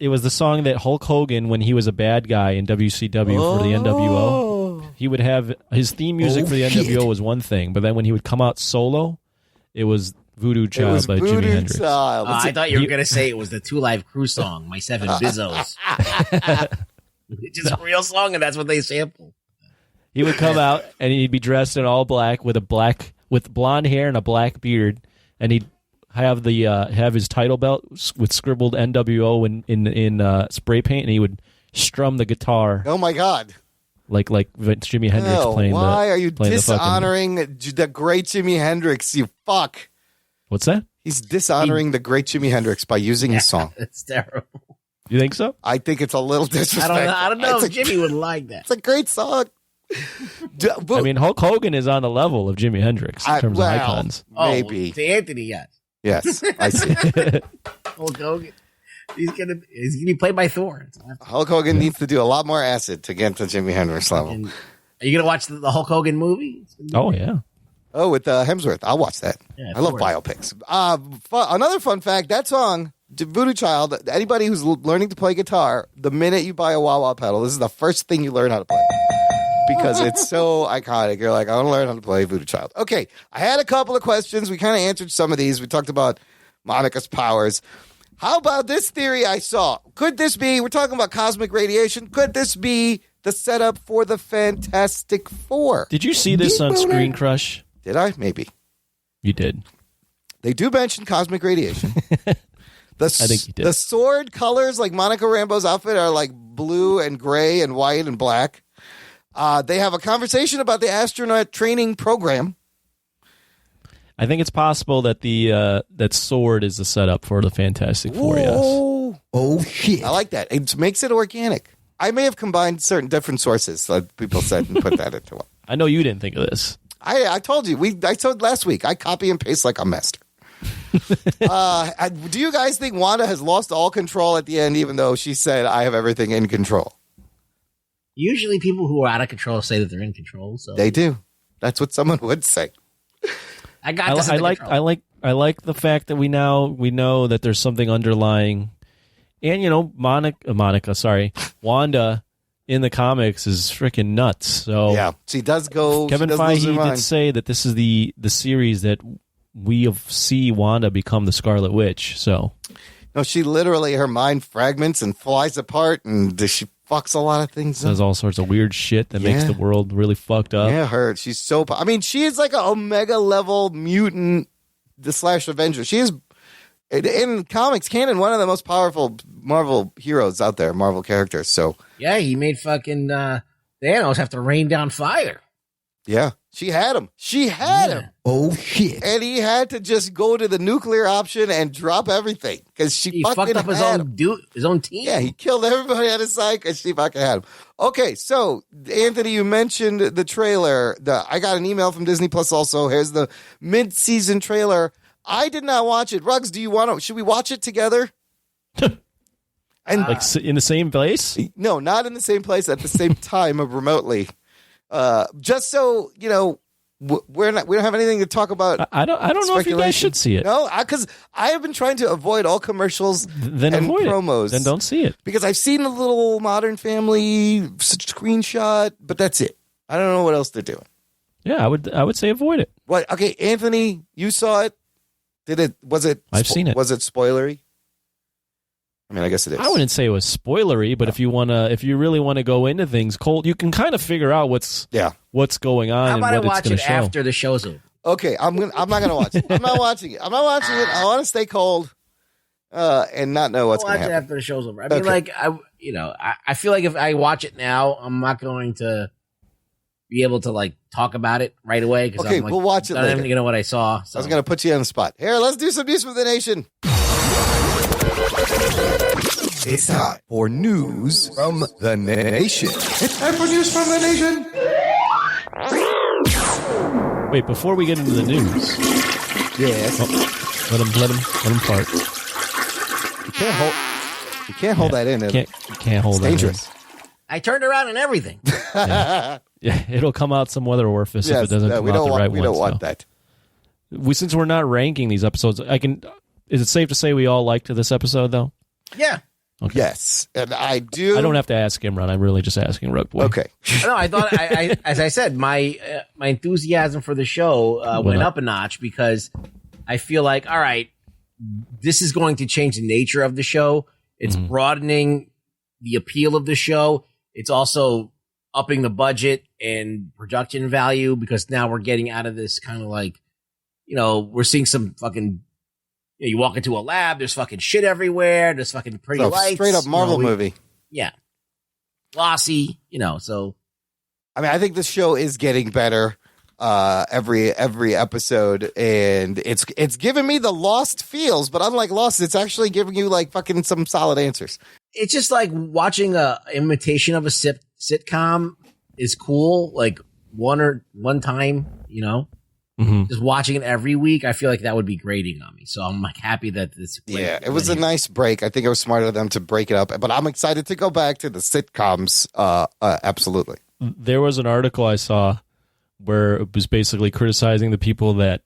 it was the song that Hulk Hogan, when he was a bad guy in WCW for the NWO, he would have his theme music for the NWO was one thing, but then when he would come out solo, it was Voodoo Child by Jimi Hendrix. I thought you were going to say it was the 2 Live Crew song, My Seven Bizzos. It's just a real song, and that's what they sample. He would come out and he'd be dressed in all black with blonde hair and a black beard, and he'd have his title belt with scribbled NWO in spray paint, and he would strum the guitar. Oh my God! Like Jimi Hendrix playing. Why are you dishonoring the great Jimi Hendrix? You fuck! What's that? He's dishonoring the great Jimi Hendrix by using his song. It's terrible. You think so? I think it's a little disrespectful. I don't know if Jimmy would like that. It's a great song. I mean, Hulk Hogan is on the level of Jimi Hendrix in terms of icons. Maybe. To Anthony, yes. Yes, I see. Hulk Hogan. He's gonna be played by Thor. Hulk Hogan needs to do a lot more acid to get to Jimi Hendrix level. And are you gonna watch the Hulk Hogan movie? Oh yeah. Oh, with Hemsworth. I'll watch that. Yeah, I love biopics. Another fun fact, that song, Voodoo Child, anybody who's learning to play guitar, the minute you buy a wah-wah pedal, this is the first thing you learn how to play. Because it's so iconic. You're like, I want to learn how to play Voodoo Child. Okay, I had a couple of questions. We kind of answered some of these. We talked about Monica's powers. How about this theory I saw? Could this be, we're talking about cosmic radiation, could this be the setup for the Fantastic Four? Did you see this on Screen Crush? Did I? Maybe. You did. They do mention cosmic radiation. I think you did. The sword colors, like Monica Rambeau's outfit, are like blue and gray and white and black. They have a conversation about the astronaut training program. I think it's possible that that sword is the setup for the Fantastic Four. Yes. Oh shit! I like that. It makes it organic. I may have combined certain different sources, like people said, and put that into one. I know you didn't think of this. I told you. I told last week. I copy and paste like a master. Do you guys think Wanda has lost all control at the end, even though she said, I have everything in control? Usually people who are out of control say that they're in control. So they do. That's what someone would say. I got this. I like the fact that we know that there's something underlying, and Wanda in the comics is freaking nuts. So yeah, she does go. Kevin Feige did say that this is the series that we see Wanda become the Scarlet Witch. So no, she literally her mind fragments and flies apart, and she fucks a lot of things up. Does all sorts of weird shit that makes the world really fucked up. Yeah, she's so. I mean, she is like an Omega level mutant, / Avenger. She is in comics canon one of the most powerful Marvel heroes out there, Marvel characters. So yeah, he made fucking Thanos have to rain down fire. Yeah, she had him. She had him. Oh shit! And he had to just go to the nuclear option and drop everything because he fucked up his own team. Yeah, he killed everybody on his side because she fucking had him. Okay, so Anthony, you mentioned the trailer. I got an email from Disney Plus. Also, here's the mid-season trailer. I did not watch it. Ruggs, do you want to? Should we watch it together? And like in the same place? No, not in the same place at the same time, remotely. Just so you know, we don't have anything to talk about. I don't know if you guys should see it. No, because I have been trying to avoid all commercials then and avoid promos. It. Then don't see it because I've seen the little Modern Family screenshot, but that's it. I don't know what else they're doing. Yeah, I would say avoid it. What? Okay, Anthony, you saw it. Was it? I've seen it. Was it spoilery? I mean, I guess it is. I wouldn't say it was spoilery, but if you really want to go into things cold, you can kind of figure out what's going on. How about and what I watch it's it show. after the show's over? Okay, I'm not gonna watch it. I'm not watching it. I want to stay cold and not know what's going to happen after the show's over. I mean, I feel like if I watch it now, I'm not going to be able to talk about it right away. Okay, we'll watch it later. I don't even know what I saw. So. I was going to put you on the spot. Here, let's do some news from the nation. It's time for news from the nation. It's time for news from the nation. Wait, before we get into the news. Yes. Let him fart. You can't hold that in. You can't hold that in. Dangerous. I turned around and everything. Yeah, it'll come out some other orifice if it doesn't come out the right one. We don't want that. Since we're not ranking these episodes, is it safe to say we all liked this episode, though? Yeah. Okay. Yes, and I do. I don't have to ask Imran. I'm really just asking Rug Boy. Okay. No, I thought, as I said, my enthusiasm for the show went up a notch because I feel like, all right, this is going to change the nature of the show. It's broadening the appeal of the show. It's also upping the budget and production value because now we're getting out of this kind of we're seeing some fucking. You walk into a lab, there's fucking shit everywhere, there's fucking pretty lights. Straight up Marvel movie. Yeah. Glossy, so. I mean, I think this show is getting better every episode, and it's giving me the Lost feels, but unlike Lost, it's actually giving you fucking some solid answers. It's just like watching a imitation of a sitcom is cool, one time, just watching it every week, I feel like that would be grating on me. So I'm happy that this. Yeah, it was a nice break. I think it was smart of them to break it up, but I'm excited to go back to the sitcoms. Absolutely. There was an article I saw where it was basically criticizing the people that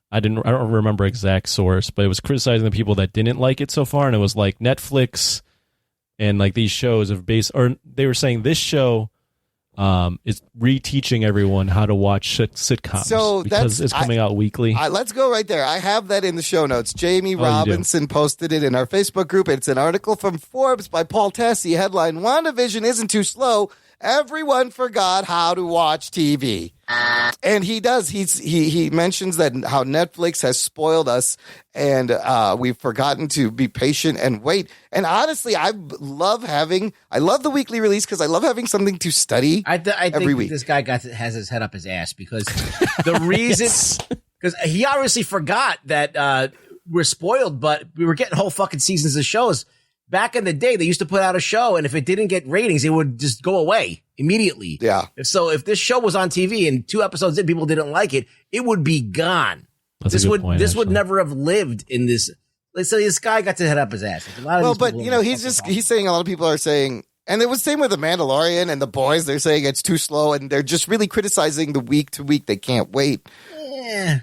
I don't remember exact source, but it was criticizing the people that didn't like it so far, and it was like Netflix and these shows or they were saying this show. Is reteaching everyone how to watch sitcoms because it's coming out weekly. Let's go right there. I have that in the show notes. Jamie Robinson posted it in our Facebook group. It's an article from Forbes by Paul Tassi. Headline: WandaVision isn't too slow. Everyone forgot how to watch TV. And he does. He mentions that how Netflix has spoiled us and we've forgotten to be patient and wait. And honestly, I love the weekly release because I love having something to study every week. This guy has his head up his ass because the reason, because he obviously forgot that we're spoiled, but we were getting whole fucking seasons of shows. back in the day, they used to put out a show, and if it didn't get ratings, it would just go away immediately. Yeah. So if this show was on TV and 2 episodes in, people didn't like it, it would be gone. That's a This good would point, this would actually. never have lived in this. Let's say this guy got to head up his ass. Like, a lot of Well, these but people you know, are he's fucking saying a lot of people are saying, and it was same with The Mandalorian and The Boys. They're saying it's too slow, and they're just really criticizing the week to week. They can't wait.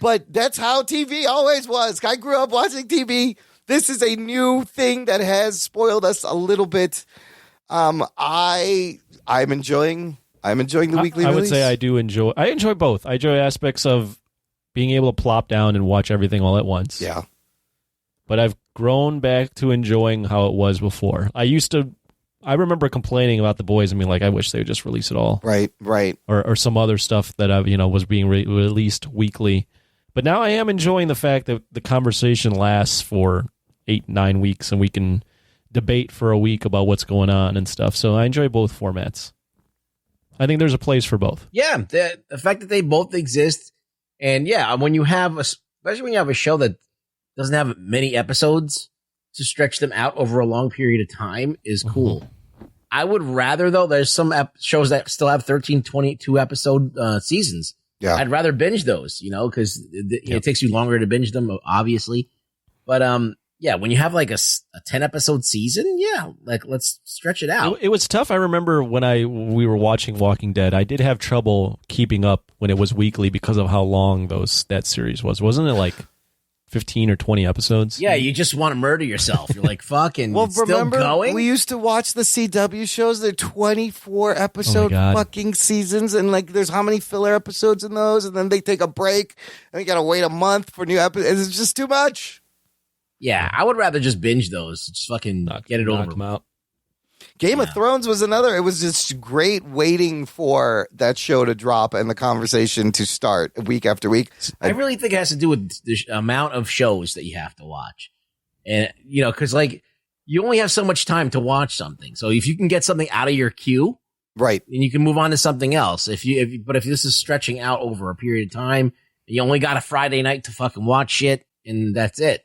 But that's how TV always was. I grew up watching TV. This is a new thing that has spoiled us a little bit. I'm enjoying the weekly I would release. say I enjoy both. I enjoy aspects of being able to plop down and watch everything all at once. Yeah. But I've grown back to enjoying how it was before. I remember complaining about The Boys and being like, I wish they would just release it all. Right. Or some other stuff that was being released weekly. But now I am enjoying the fact that the conversation lasts for 8-9 weeks and we can debate for a week about what's going on and stuff. So I enjoy both formats. I think there's a place for both. Yeah, the fact that they both exist, and yeah, when you have especially when you have a show that doesn't have many episodes, to stretch them out over a long period of time is cool. I would rather, though, there's some shows that still have 13, 22 episode seasons. Yeah. I'd rather binge those, because it takes you longer to binge them, obviously. But yeah, when you have like a 10 episode season, yeah, like let's stretch it out. It was tough. I remember when we were watching Walking Dead, I did have trouble keeping up when it was weekly because of how long that series was. Wasn't it like 15 or 20 episodes? Yeah, you just want to murder yourself. You're like, fucking, Well, it's remember, still going? we used to watch the CW shows. They're 24 episode God. fucking seasons, and like, there's how many filler episodes in those, and then they take a break, and you gotta wait a month for new episodes. It's just too much. Yeah, I would rather just binge those. Just fucking get it over. Knock 'em out. Game of Thrones was another. It was just great waiting for that show to drop and the conversation to start week after week. I really think it has to do with the amount of shows that you have to watch. And, because like you only have so much time to watch something. So if you can get something out of your queue, right, then you can move on to something else. But if this is stretching out over a period of time, you only got a Friday night to fucking watch shit and that's it.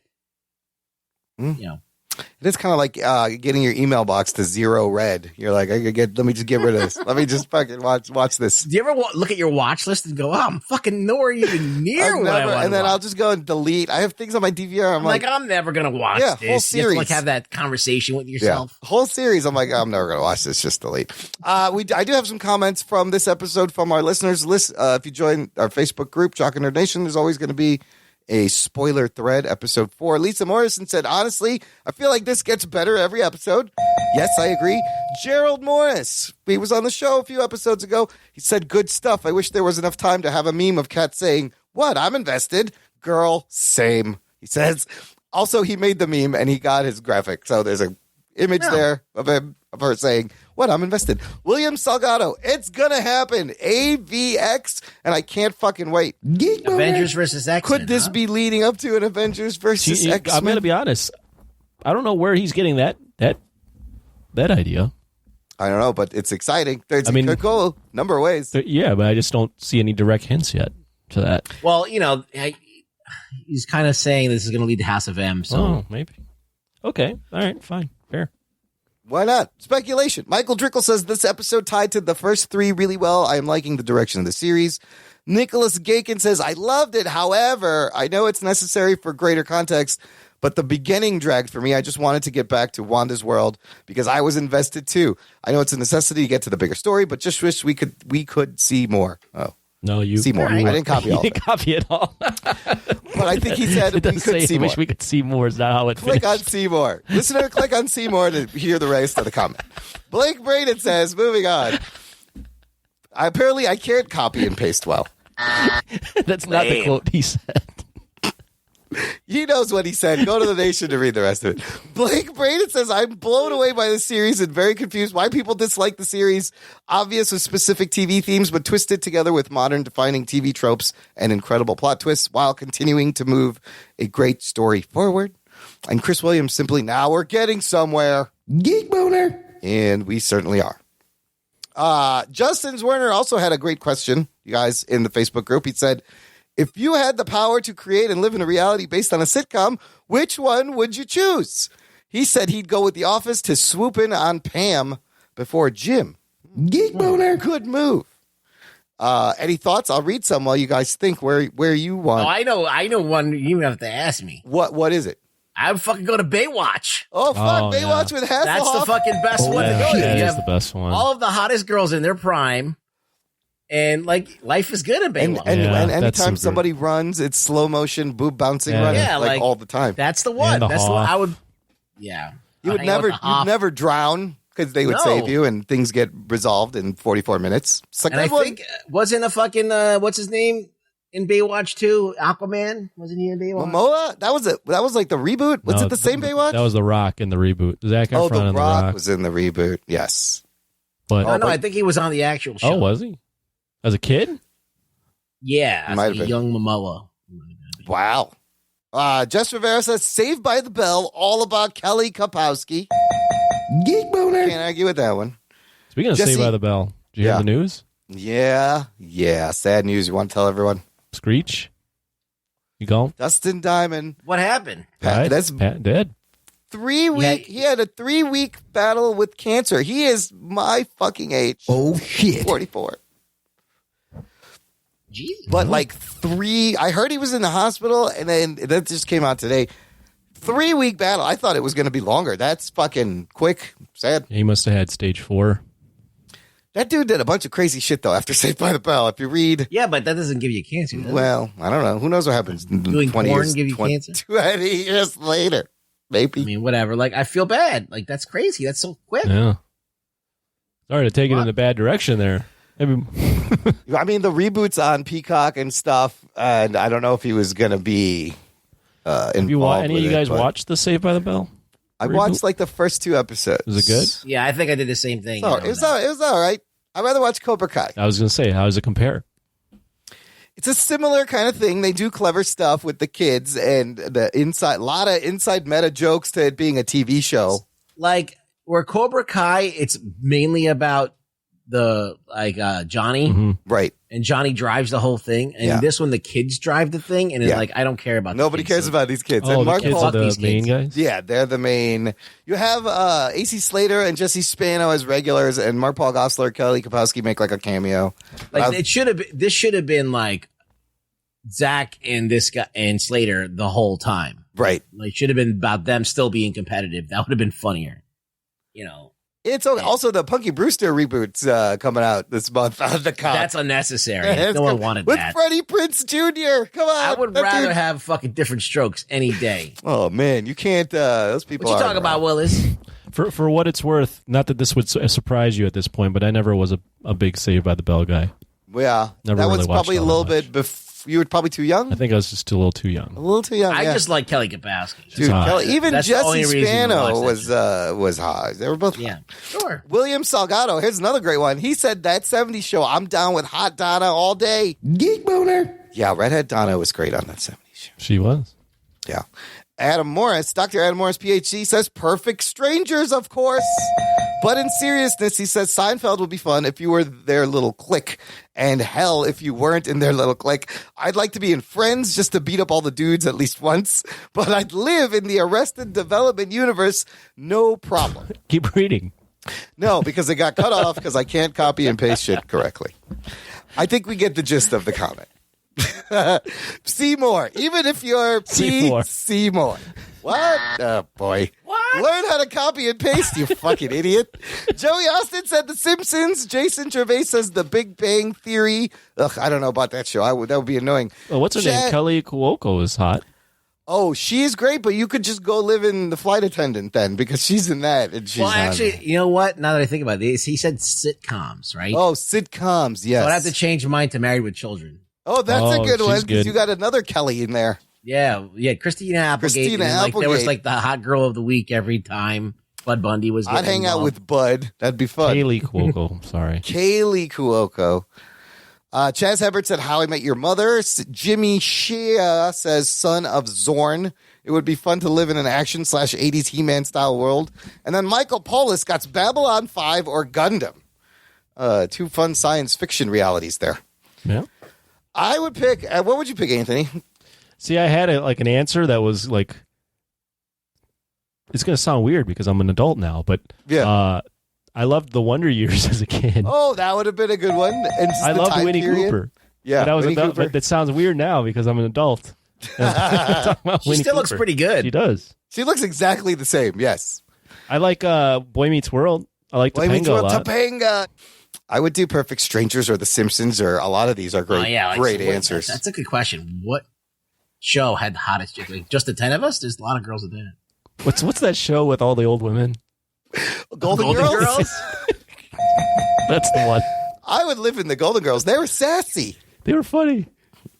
It is kind of like getting your email box to 0 red. You're like, let me just get rid of this. Let me just fucking watch this. Do you ever look at your watch list and go, oh, I'm fucking nowhere even near what I want and then watch. I'll just go and delete. I have things on my DVR. I'm like, I'm never going to watch yeah, this. whole You series. have to like have that conversation with yourself. Yeah, whole series. I'm like, I'm never going to watch this. Just delete. I do have some comments from this episode from our listeners. If you join our Facebook group, Jock and Nerd Nation, there's always going to be a spoiler thread, episode 4. Lisa Morrison said, honestly, I feel like this gets better every episode. Yes, I agree. Gerald Morris, he was on the show a few episodes ago. He said, good stuff. I wish there was enough time to have a meme of Kat saying, what? I'm invested. Girl, same. He says, also, he made the meme and he got his graphic. So there's an image there of her saying, what? I'm invested. William Salgado, it's gonna happen. AVX, and I can't fucking wait. Avengers versus X-Men. Could this be leading up to an Avengers versus X-Men? I'm going to be honest. I don't know where he's getting that idea. I don't know, but it's exciting. It could go a number of ways. Yeah, but I just don't see any direct hints yet to that. Well, he's kind of saying this is going to lead to House of M. So maybe. Okay. All right. Fine. Fair. Why not? Speculation. Michael Drickle says this episode tied to the first 3 really well. I am liking the direction of the series. Nicholas Gakin says, I loved it. However, I know it's necessary for greater context, but the beginning dragged for me. I just wanted to get back to Wanda's world because I was invested too. I know it's a necessity to get to the bigger story, but just wish we could see more. Oh. No, you see more. I didn't copy all of it. Copy it all. But I think he said it we could see more. Wish we could see more. Is not how it Click finished. on see more. Listener, click on see more to hear the rest of the comment. Blake Braden says, moving on. Apparently, I can't copy and paste well. That's not the quote he said. He knows what he said. Go to the Nation to read the rest of it. Blake Braden says, I'm blown away by the series and very confused why people dislike the series. Obvious with specific TV themes, but twisted together with modern defining TV tropes and incredible plot twists while continuing to move a great story forward. And Chris Williams simply, now we're getting somewhere. Geek boner. And we certainly are. Justin Werner also had a great question, you guys, in the Facebook group. He said, if you had the power to create and live in a reality based on a sitcom, which one would you choose? He said he'd go with The Office to swoop in on Pam before Jim. Geek boner. Good move. Any thoughts? I'll read some while you guys think where you want. Oh, I know one. You don't have to ask me. What is it? I would fucking go to Baywatch. Oh, fuck, Baywatch with Hasselhoff. That's the fucking best one to go to. That You is have the best one. all of the hottest girls in their prime, and like life is good in Baywatch. And Yeah, that's anytime super. somebody runs, it's slow motion, boob bouncing, Yeah. running, Yeah, like like- all the time. That's the one. the That's the one Hoff. I would. Yeah, You would I'd hang out with the you'd Hoff. never drown because they would No. save you, and things get resolved in 44 minutes. It's like And I that one. think wasn't a fucking what's his name in Baywatch too? Aquaman, wasn't he in Baywatch? Momoa. That was like the reboot. Was No, it the same Baywatch? That was The Rock in the reboot. Zac Efron Oh, The in Rock The Rock. was in the reboot. Yes. But No, but- I think he was on the actual show. oh, was he? As a kid? Yeah, as Might a have been. young Momoa. Wow. Jess Rivera says Saved by the Bell, all about Kelly Kapowski. Geek boner. Can't argue with that one. Speaking of Jesse- Saved by the Bell, did you hear Yeah. the news? Yeah. Sad news. You want to tell everyone? Screech? You gone? Dustin Diamond. What happened? Died? That's Pat dead. 3 week. He had a 3-week battle with cancer. He is my fucking age. Oh shit. 44. Jesus. But like I heard he was in the hospital, and then that just came out today. 3-week battle. I thought it was going to be longer. That's fucking quick. Sad. He must have had stage 4. That dude did a bunch of crazy shit though after Saved by the Bell. If you read, Yeah, but that doesn't give you cancer. does it? well, I don't know. Who knows what happens? Doing 20 porn years, give you 20 cancer? 20 years later, maybe. I mean, whatever. Like, I feel bad. Like, that's crazy. That's so quick. Yeah. Sorry to take it in a bad direction there. Maybe I mean, the reboots on Peacock and stuff, and I don't know if he was going to be have you involved any of with you it, guys but watched the Saved by the Bell? I reboot? watched like the first 2 episodes. Was it good? Yeah, I think I did the same thing. So, it was all right. I'd rather watch Cobra Kai. I was going to say, how does it compare? It's a similar kind of thing. They do clever stuff with the kids and the inside, a lot of inside meta jokes to it being a TV show. Like, where Cobra Kai, it's mainly about the, Johnny. Mm-hmm. Right. And Johnny drives the whole thing. And Yeah. this one, the kids drive the thing. And it's Yeah. like, I don't care about Nobody the kids. cares about these kids. Oh, and the Mark kids Paul, are the these main kids. guys? yeah, they're the main. You have AC Slater and Jesse Spano as regulars, and Mark Paul Gosselaar, Kelly Kapowski make like a cameo. Like, this should have been like Zach and this guy and Slater the whole time. Right. Like, should have been about them still being competitive. That would have been funnier. You know, It's okay. Also the Punky Brewster reboot's coming out this month on the cop. that's unnecessary. It's No one com- wanted with that. Freddie Prinze Jr. Come on. I would that rather dude- have fucking different strokes any day. Oh man, you can't. Those people. What you are talking about, Willis? For what it's worth, not that this would surprise you at this point, but I never was a big Saved by the Bell guy. Yeah, Never that really was watched probably a all that little much. bit before. You were probably too young. I think I was just a little too young. A little too young. I yeah. just like Kelly Kapowski. Dude, hot. Kelly, even That's the only Jesse reason to Spano watch that was hot. They were both. Yeah, sure. William Salgado. Here's another great one. He said that '70s show. I'm down with Hot Donna all day. Geek boner. Yeah, Redhead Donna was great on that '70s show. She was. Yeah. Adam Morris, Dr. Adam Morris, PhD, says Perfect Strangers, of course. But in seriousness, he says Seinfeld would be fun if you were their little clique. And hell, if you weren't in their little clique. I'd like to be in Friends just to beat up all the dudes at least once. But I'd live in the Arrested Development universe, no problem. Keep reading. No, because it got cut off because I can't copy and paste shit correctly. I think we get the gist of the comment. Seymour, even if you're Seymour. Seymour. What? Oh, boy. What? Learn how to copy and paste, you fucking idiot. Joey Austin said The Simpsons. Jason Gervais says The Big Bang Theory. Ugh, I don't know about that show. That would be annoying. Oh, what's her name? Kelly Cuoco is hot. Oh, she's great, but you could just go live in The Flight Attendant then because she's in that. And she's Well, not. actually, you know what? Now that I think about this, he said sitcoms, right? Oh, sitcoms, yes. So I'd have to change mine to Married with Children. Oh, that's a Oh, good she's one because good. you got another Kelly in there. Yeah, Christina Applegate. Christina and then, like, there was Applegate. like the hot girl of the week every time Bud Bundy was. I'd hang out with Bud. That'd be fun. Kaylee Cuoco. Sorry. Kaylee Cuoco. Chaz Hebert said, How I Met Your Mother. Jimmy Shea says, Son of Zorn. It would be fun to live in an action/80s He-Man style world. And then Michael Polis got Babylon 5 or Gundam. 2 fun science fiction realities there. Yeah. I would pick, what would you pick, Anthony? See, I had an answer that was like it's going to sound weird because I'm an adult now, but I loved the Wonder Years as a kid. Oh, that would have been a good one. And I loved Winnie Cooper. Yeah, but I was Winnie adult, Cooper. but that sounds weird now because I'm an adult. She still looks pretty good. She does. She looks exactly the same. Yes. I like Boy Meets World. I like Boy Meets Topanga a World, lot. Topanga. I would do Perfect Strangers or The Simpsons, or a lot of these are great. Great answers. That's a good question. What show had the hottest chick? Like, just the 10 of us? There's a lot of girls in there. What's that show with all the old women? Golden Girls? That's the one. I would live in the Golden Girls. They were sassy. They were funny.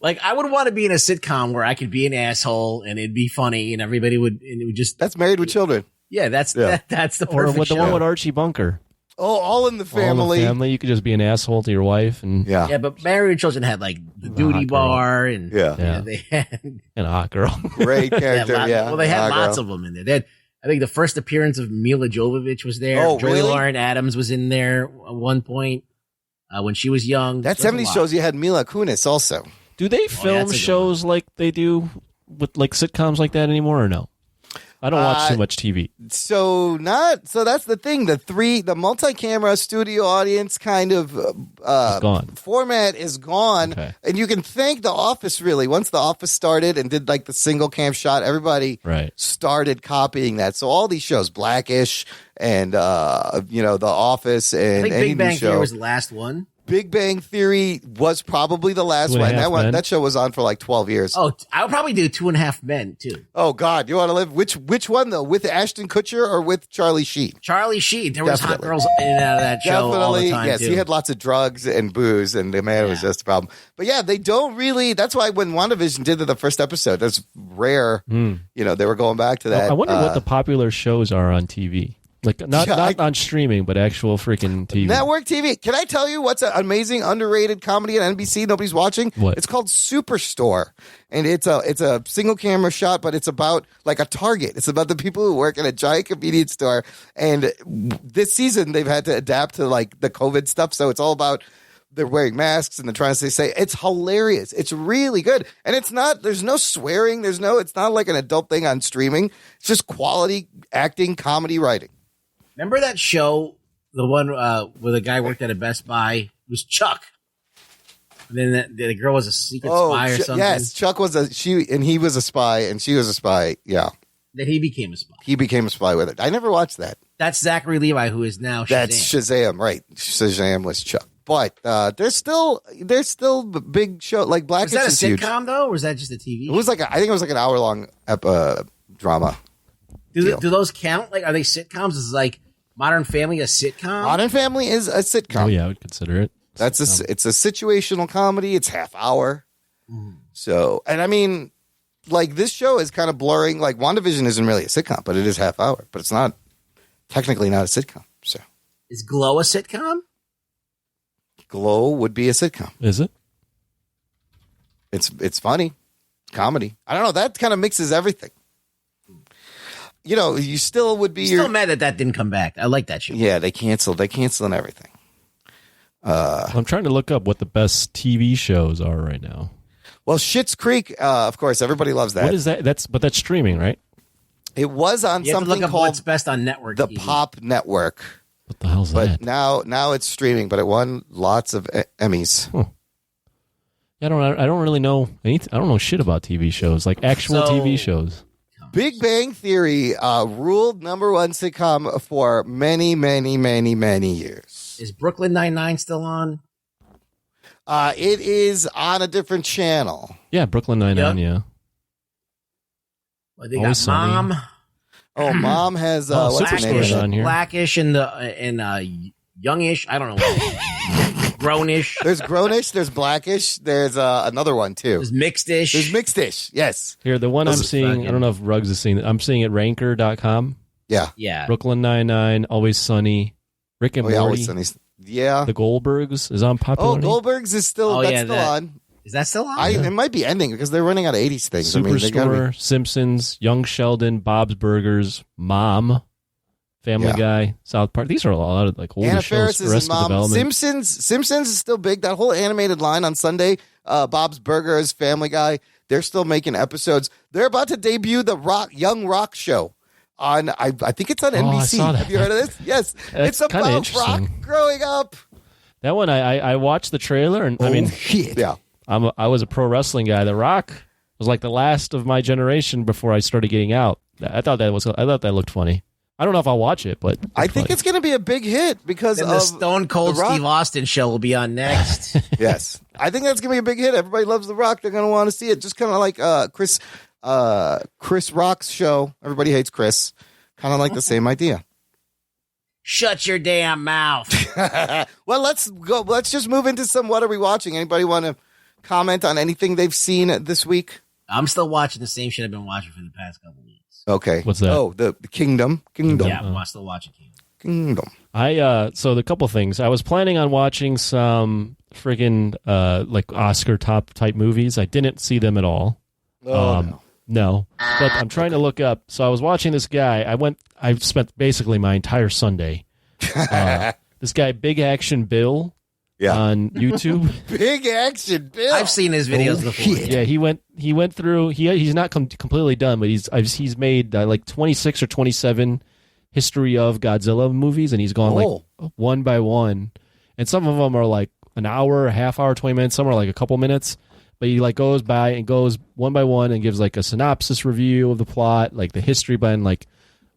Like, I would want to be in a sitcom where I could be an asshole and it'd be funny and everybody would, and it would just. That's Married with Children. Yeah, that's the perfect Or with the show. one with Archie Bunker. Oh, All in the Family. All in the Family. You could just be an asshole to your wife. And Yeah, but Married with Children had like the duty bar and they had and a hot girl. Great character. Well, they had Hot lots girl. of them in there. They had, I think the first appearance of Mila Jovovich was there. Oh, Joey really? Lauren Adams was in there at one point when she was young. That There's a 70s lot. shows, you had Mila Kunis also. Do they that's film a good shows like they do with like sitcoms like that anymore or no? I don't watch too much TV. So that's the thing. The multi-camera studio audience kind of gone. format is gone. Okay. And you can thank The Office, really. Once The Office started and did like the single cam shot, everybody started copying that. So all these shows, Blackish and The Office and I think any Big Bang new show. Theory was the last one. Big Bang Theory was probably the last Two and a one. Half Men. That show was on for like 12 years. Oh, I would probably do 2.5 Men too. Oh God, you want to live? Which one though? With Ashton Kutcher or with Charlie Sheen? Charlie Sheen. There was hot Definitely. girls in and out of that show all the time yes. too. He had lots of drugs and booze, and the man was just a problem. But yeah, they don't really. That's why when WandaVision did the first episode, that's rare. You know, they were going back to that. I wonder what the popular shows are on TV. Like not on streaming, but actual freaking TV. Network TV. Can I tell you what's an amazing underrated comedy on NBC nobody's watching? What? It's called Superstore, and it's a single camera shot, but it's about like a Target. It's about the people who work in a giant convenience store, and this season they've had to adapt to like the COVID stuff, so it's all about they're wearing masks and they're trying to say it's hilarious. It's really good, and it's not. There's no swearing. It's not like an adult thing on streaming. It's just quality acting, comedy writing. Remember that show, the one where the guy worked at a Best Buy? It was Chuck. And then the girl was a secret spy or something. Yes, Chuck was he was a spy, and she was a spy. Yeah, Then he became a spy. he became a spy with it. I never watched that. That's Zachary Levi, who is now Shazam. That's Shazam, right? Shazam was Chuck, but there's still big show like Blackish. Was that a is sitcom huge. though, or was that just a TV? It was like I think it was like an hour long drama. Do those count? Like, are they sitcoms? Is like Modern Family a sitcom? Modern Family is a sitcom. Oh yeah, I would consider it. It's a situational comedy. It's half hour. So, and I mean, like this show is kind of blurring. Like WandaVision isn't really a sitcom, but it is half hour. But it's not technically not a sitcom. So Is Glow a sitcom? Glow would be a sitcom. Is it? It's funny, comedy. I don't know. That kind of mixes everything. You know, you still would be. Still mad that didn't come back. I like that show. Yeah, they canceled everything. I'm trying to look up what the best TV shows are right now. Well, Schitt's Creek, of course, everybody loves that. What is that? But that's streaming, right? It was on You have to something look up called what's best on network the TV. Pop Network. What the hell's But that? now it's streaming, but it won lots of Emmys. I don't really know anything. I don't know shit about TV shows, like actual TV shows. Big Bang Theory ruled number one sitcom for many, many, many, many years. Is Brooklyn Nine-Nine still on? It is on a different channel. Yeah, Brooklyn Nine-Nine, yeah. Well, they Always got Sunny. Mom. Oh, Mom has what's her name? Superstore's on here. Blackish and Youngish. I don't know. Grownish. There's Grownish, there's Blackish, there's another one too. There's Mixed-ish. There's Mixed-ish, yes. Here, the one I'm Those- seeing, I don't know if Ruggs is seeing it. I'm seeing it Ranker.com. Yeah. Yeah. Brooklyn Nine-Nine, Always Sunny, Rick and Oh, yeah, Morty, Always Sunny's- yeah. The Goldbergs is on Oh, popularity. Goldberg's is still Oh, still on. Is that still on? It might be ending because they're running out of 80s things. I mean, they gotta Superstore, Simpsons, Young Sheldon, Bob's Burgers, Mom, Family Yeah. Guy, South Park. These are a lot of like older Anna shows. Faris is Arrested his mom. Development. Simpsons is still big. That whole animated line on Sunday, Bob's Burgers, Family Guy, they're still making episodes. They're about to debut the Young Rock show on, I think it's on I NBC. saw that. Have you heard of this? Yes. That's It's kinda about interesting. Rock growing up. That one, I watched the trailer, and I mean, shit. Yeah. I was a pro wrestling guy. The Rock was like the last of my generation before I started getting out. I thought that looked funny. I don't know if I'll watch it, but I think it's going to be a big hit because Then of the Stone Cold The Rock. Steve Austin show will be on next. Yes. I think that's going to be a big hit. Everybody loves The Rock. They're going to want to see it. Just kind of like Chris Rock's show. Everybody hates Chris. Kind of like the same idea. Shut your damn mouth. Well, let's go. Let's just move into some what are we watching? Anybody want to comment on anything they've seen this week? I'm still watching the same shit I've been watching for the past couple weeks. Okay. What's that? Oh, the Kingdom. Yeah, I'm still watching Kingdom. So the couple things. I was planning on watching some friggin' like Oscar type movies. I didn't see them at all. No. But I'm trying to look up. So I was watching this guy. I spent basically my entire Sunday. This guy, Big Action Bill, on YouTube. Big Action Bill. I've seen his videos before. Yeah, he went through. He's not completely done, but he's made like 26 or 27 history of Godzilla movies, and he's gone like one by one. And some of them are like an hour, a half hour, 20 minutes. Some are like a couple minutes. But he like goes one by one and gives like a synopsis review of the plot, like the history behind like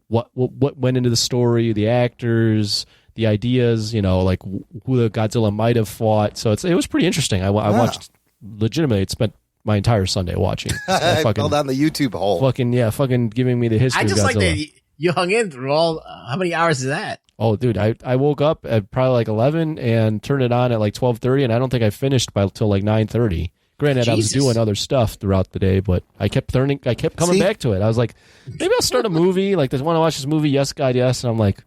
what went into the story, the actors, the ideas, like who the Godzilla might have fought. So it was pretty interesting. I watched legitimately. It spent my entire Sunday watching. I fell down the YouTube hole. Fucking giving me the history. I just of like Godzilla. that you hung in through all. How many hours is that? Oh, dude, I woke up at probably like 11 and turned it on at like 12:30, and I don't think I finished till like 9:30. Granted, I was doing other stuff throughout the day, but I kept coming back to it. I was like, maybe I'll start a movie. Like, I want to watch this movie, Yes, God, Yes. And I'm like,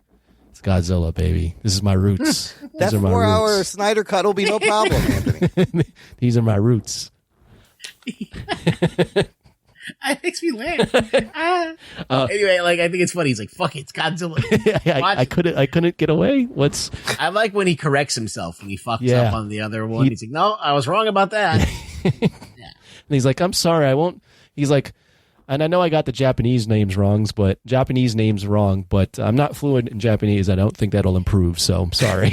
it's Godzilla, baby. This is my roots. That 4-hour Snyder cut will be no problem, Anthony. These are my roots. It makes me laugh. Anyway, like I think it's funny. He's like, "Fuck it, it's Godzilla." I couldn't get away. I like when he corrects himself when he fucks up on the other one. He's like, "No, I was wrong about that." And he's like, "I'm sorry, I won't." He's like, and I know I got the Japanese names wrong, but I'm not fluent in Japanese. I don't think that'll improve. So I'm sorry.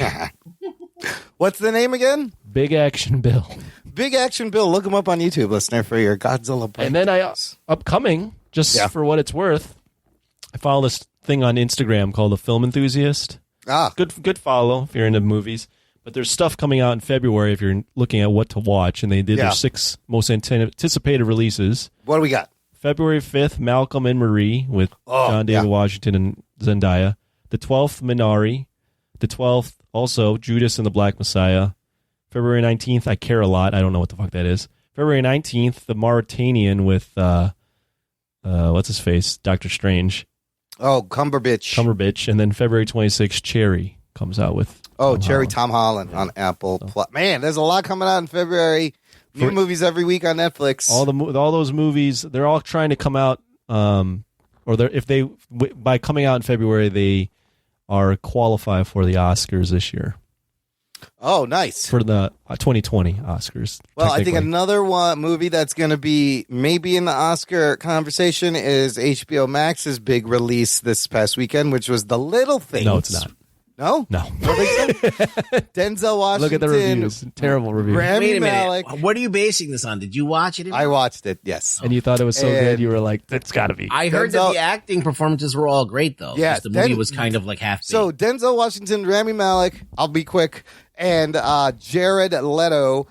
What's the name again? Big Action Bill. Big Action Bill. Look him up on YouTube, listener, for your Godzilla break. And then upcoming, just for what it's worth, I follow this thing on Instagram called The Film Enthusiast. Good follow if you're into movies. But there's stuff coming out in February if you're looking at what to watch, and they did their 6 most anticipated releases. What do we got? February 5th, Malcolm and Marie with John David Washington and Zendaya. The 12th, Minari. The 12th, also Judas and the Black Messiah. February 19th, I Care a Lot. I don't know what the fuck that is. February 19th, The Mauritanian with, what's his face? Doctor Strange. Oh, Cumberbatch. And then February 26th, Cherry comes out with Tom Holland on Apple Plus. Man, there's a lot coming out in February. New movies every week on Netflix. All those movies, they're all trying to come out, by coming out in February, they are qualified for the Oscars this year. Oh, nice. For the 2020 Oscars. Well, I think another movie that's going to be maybe in the Oscar conversation is HBO Max's big release this past weekend, which was The Little Things. No, it's not. No? No. Denzel Washington. Look at the reviews. Terrible reviews. Wait a minute. Malek. What are you basing this on? Did you watch it? I watched it, yes. And you thought it was so good, you were like, that's got to be. I heard that the acting performances were all great, though. Yeah. The movie was kind of like half-baked. So Denzel Washington, Rami Malek, I'll be quick, and Jared Leto.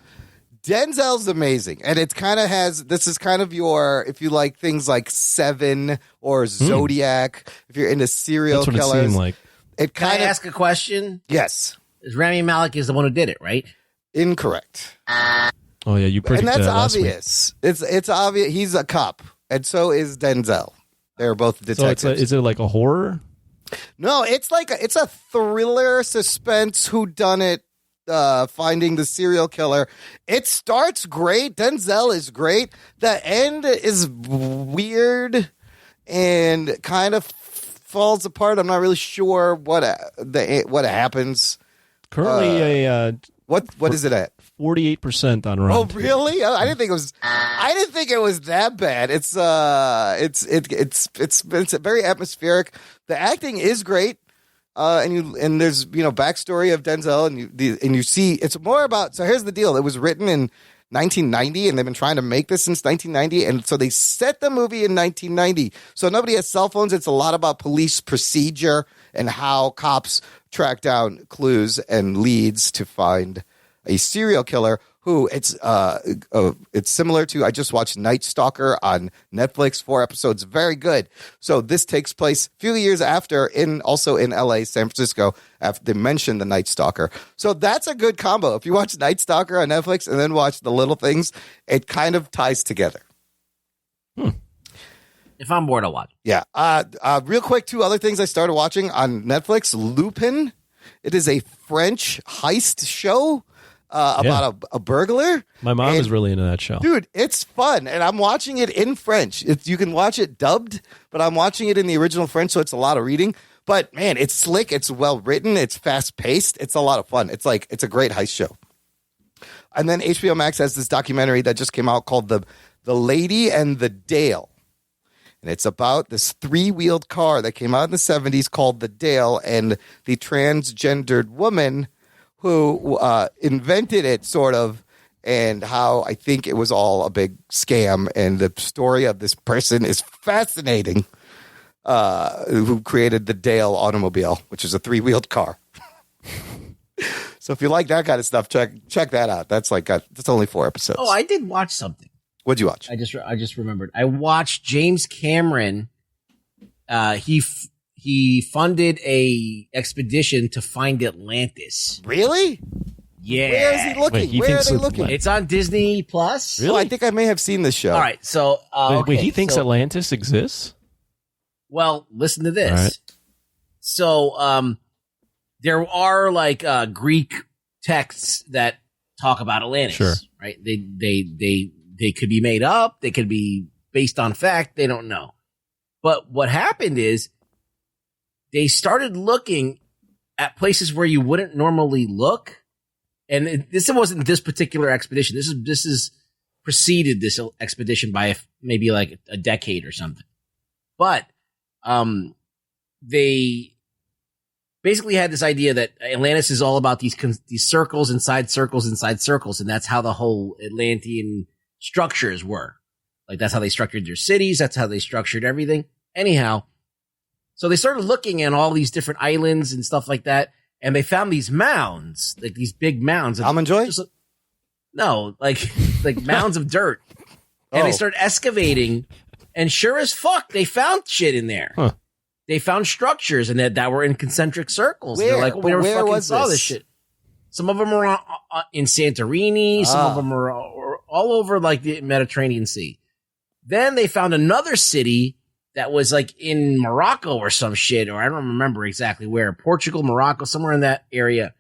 Denzel's amazing, and it kind of this is kind of your, if you like things like Seven or Zodiac, if you're into serial That's what killers. it seemed like. Can I ask a question? Yes. Rami Malek is the one who did it, right? Incorrect. Oh yeah, you predicted and that's last obvious. Week. It's obvious. He's a cop, and so is Denzel. They're both detectives. So is it like a horror? No, it's like it's a thriller, suspense, whodunit, finding the serial killer. It starts great. Denzel is great. The end is weird and kind of falls apart. I'm not really sure what happens. Currently, what is it at? 48% on Rotten. Oh, really? I didn't think it was. I didn't think it was that bad. It's very atmospheric. The acting is great, and there's backstory of Denzel, and you see it's more about. So here's the deal: it was written in 1990, and they've been trying to make this since 1990, and so they set the movie in 1990. So nobody has cell phones. It's a lot about police procedure and how cops track down clues and leads to find a serial killer who it's similar to. I just watched Night Stalker on Netflix, 4 episodes, very good. So this takes place a few years after, also in LA, San Francisco, after they mentioned the Night Stalker. So that's a good combo. If you watch Night Stalker on Netflix and then watch The Little Things, it kind of ties together. If I'm bored, I'll watch. Yeah. Real quick, 2 other things I started watching on Netflix. Lupin. It is a French heist show about a burglar. My mom is really into that show. Dude, it's fun. And I'm watching it in French. You can watch it dubbed, but I'm watching it in the original French, so it's a lot of reading. But, man, it's slick. It's well written. It's fast paced. It's a lot of fun. It's a great heist show. And then HBO Max has this documentary that just came out called The Lady and the Dale. And it's about this 3-wheeled car that came out in the 70s called the Dale, and the transgendered woman who invented it, sort of, and how I think it was all a big scam. And the story of this person is fascinating, who created the Dale automobile, which is a 3-wheeled car. So if you like that kind of stuff, check that out. That's only 4 episodes. Oh, I did watch something. What'd you watch? I just remembered. I watched James Cameron. He funded a expedition to find Atlantis. Really? Yeah. Where is he looking? Where are they looking? It's on Disney Plus. Really? I think I may have seen this show. All right. So wait, he thinks Atlantis exists? Well, listen to this. Right. So there are Greek texts that talk about Atlantis. Sure. Right? They could be made up. They could be based on fact. They don't know. But what happened is they started looking at places where you wouldn't normally look. And this wasn't this particular expedition. This is preceded this expedition by maybe like a decade or something. But they basically had this idea that Atlantis is all about these circles inside circles inside circles, and that's how the whole Atlantean structures were. Like, that's how they structured their cities. That's how they structured everything. Anyhow, so they started looking at all these different islands and stuff like that, and they found these mounds, like these big mounds. Almond Joy? No, like mounds of dirt. And they started excavating, and sure as fuck, they found shit in there. Huh. They found structures and that were in concentric circles. Where? They're like, we never Where fucking was saw this? this shit. Some of them are in Santorini. Some of them are all over like the Mediterranean Sea. Then they found another city that was like in Morocco or some shit, or I don't remember exactly where. Portugal, Morocco, somewhere in that area.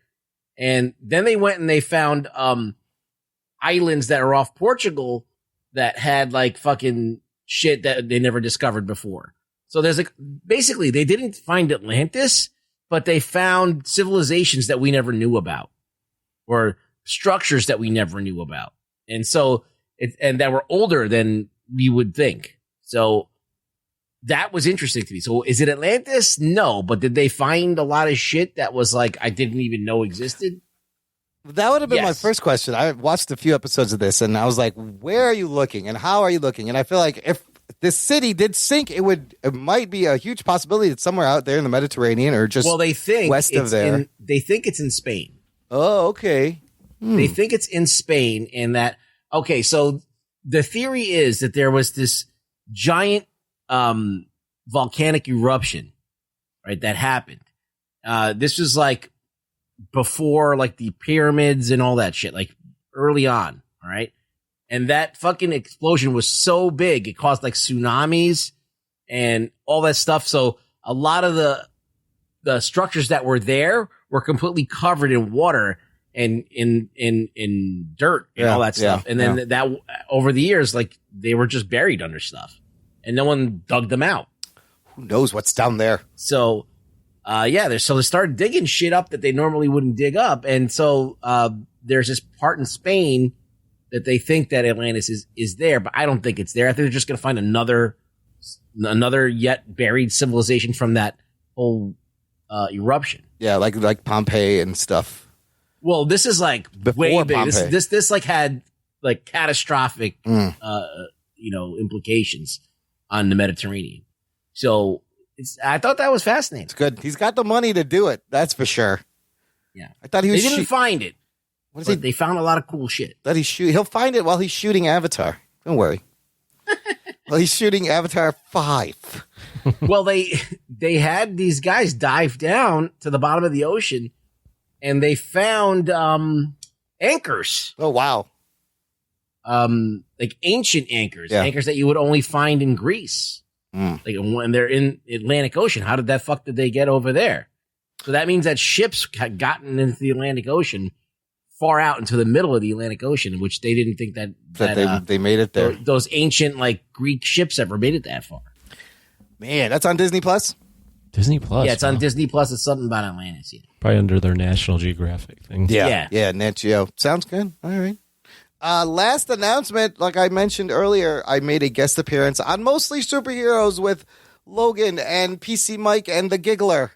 And then they went and they found islands that are off Portugal that had like fucking shit that they never discovered before. So there's like, basically they didn't find Atlantis, but they found civilizations that we never knew about, or structures that we never knew about. And so and that were older than we would think. So that was interesting to me. So is it Atlantis? No, but did they find a lot of shit that was like, I didn't even know existed? That would have been my Yes. first question. I watched a few episodes of this, and I was like, where are you looking and how are you looking? And I feel like if this city did sink, it might be a huge possibility it's somewhere out there in the Mediterranean or just Well, they think west of it's there. they think it's in Spain. Oh, okay. They think it's in Spain, and that, okay, so the theory is that there was this giant volcanic eruption, right, that happened. This was like before like the pyramids and all that shit, like early on, all right? And that fucking explosion was so big, it caused like tsunamis and all that stuff. So a lot of the structures that were there were completely covered in water and in dirt and all that stuff. And then that over the years, like they were just buried under stuff and no one dug them out. Who knows what's down there? So, so they started digging shit up that they normally wouldn't dig up. And so, there's this part in Spain that they think that Atlantis is there, but I don't think it's there. I think they're just going to find another yet buried civilization from that whole eruption. Yeah, like Pompeii and stuff. Well, this is like Before way big. Pompeii. This like had like catastrophic, implications on the Mediterranean. So I thought that was fascinating. It's good. He's got the money to do it. That's for sure. Yeah, I thought he was. They didn't find it. What is But they found a lot of cool shit. That he'll find it while he's shooting Avatar. Don't worry. Well, he's shooting Avatar 5. Well, they had these guys dive down to the bottom of the ocean, and they found anchors. Oh wow! Like ancient anchors, anchors that you would only find in Greece. Like when they're in Atlantic Ocean, how did they get over there? So that means that ships had gotten into the Atlantic Ocean far out into the middle of the Atlantic Ocean, which they didn't think that they made it there. Those ancient like Greek ships ever made it that far. Man, that's on Disney Plus. Disney Plus. Yeah, it's on Disney Plus. It's something about Atlantis. Yeah. Probably under their National Geographic thing. Yeah, Nat Geo. Sounds good. All right. Last announcement, like I mentioned earlier, I made a guest appearance on Mostly Superheroes with Logan and PC Mike and the Giggler.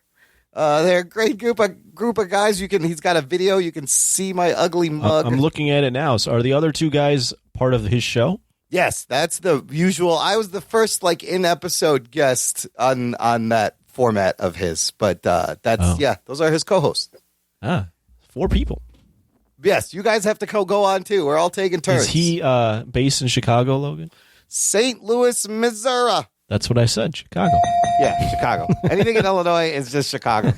They're a great group of guys. He's got a video. You can see my ugly mug. I'm looking at it now. So are the other two guys part of his show? Yes, that's the usual. I was the first in episode guest on that format of his, but those are his co-hosts. 4 people. Yes, you guys have to go on too. We're all taking turns. Is he based in Chicago, Logan? St. Louis, Missouri. That's what I said, Chicago. Yeah, Chicago. Anything in Illinois is just Chicago.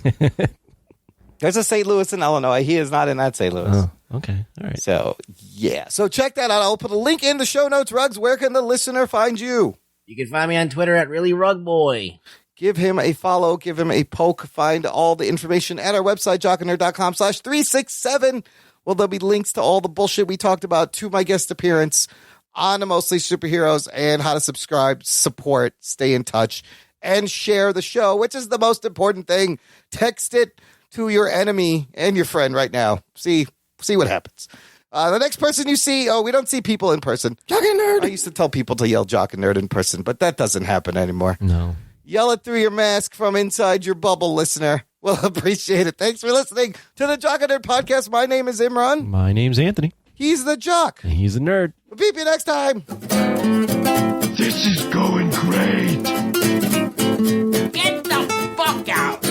There's a St. Louis in Illinois. He is not in that St. Louis. Oh, okay. All right. So, yeah. So check that out. I'll put a link in the show notes. Ruggs, where can the listener find you? You can find me on Twitter at ReallyRugBoy. Give him a follow. Give him a poke. Find all the information at our website, jockandnerd.com/367. Well, there'll be links to all the bullshit we talked about, to my guest appearance on the Mostly Superheroes, and how to subscribe, support, stay in touch, and share the show, which is the most important thing. Text it to your enemy and your friend right now. See what happens. The next person you see, we don't see people in person. Jock and Nerd. I used to tell people to yell Jock and Nerd in person, but that doesn't happen anymore. No. Yell it through your mask from inside your bubble, listener. We'll appreciate it. Thanks for listening to the Jock and Nerd podcast. My name is Imran. My name's Anthony. He's the Jock. And he's the Nerd. We'll beep you next time. This is going great. Get the fuck out!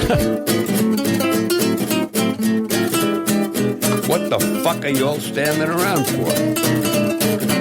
What the fuck are you all standing around for?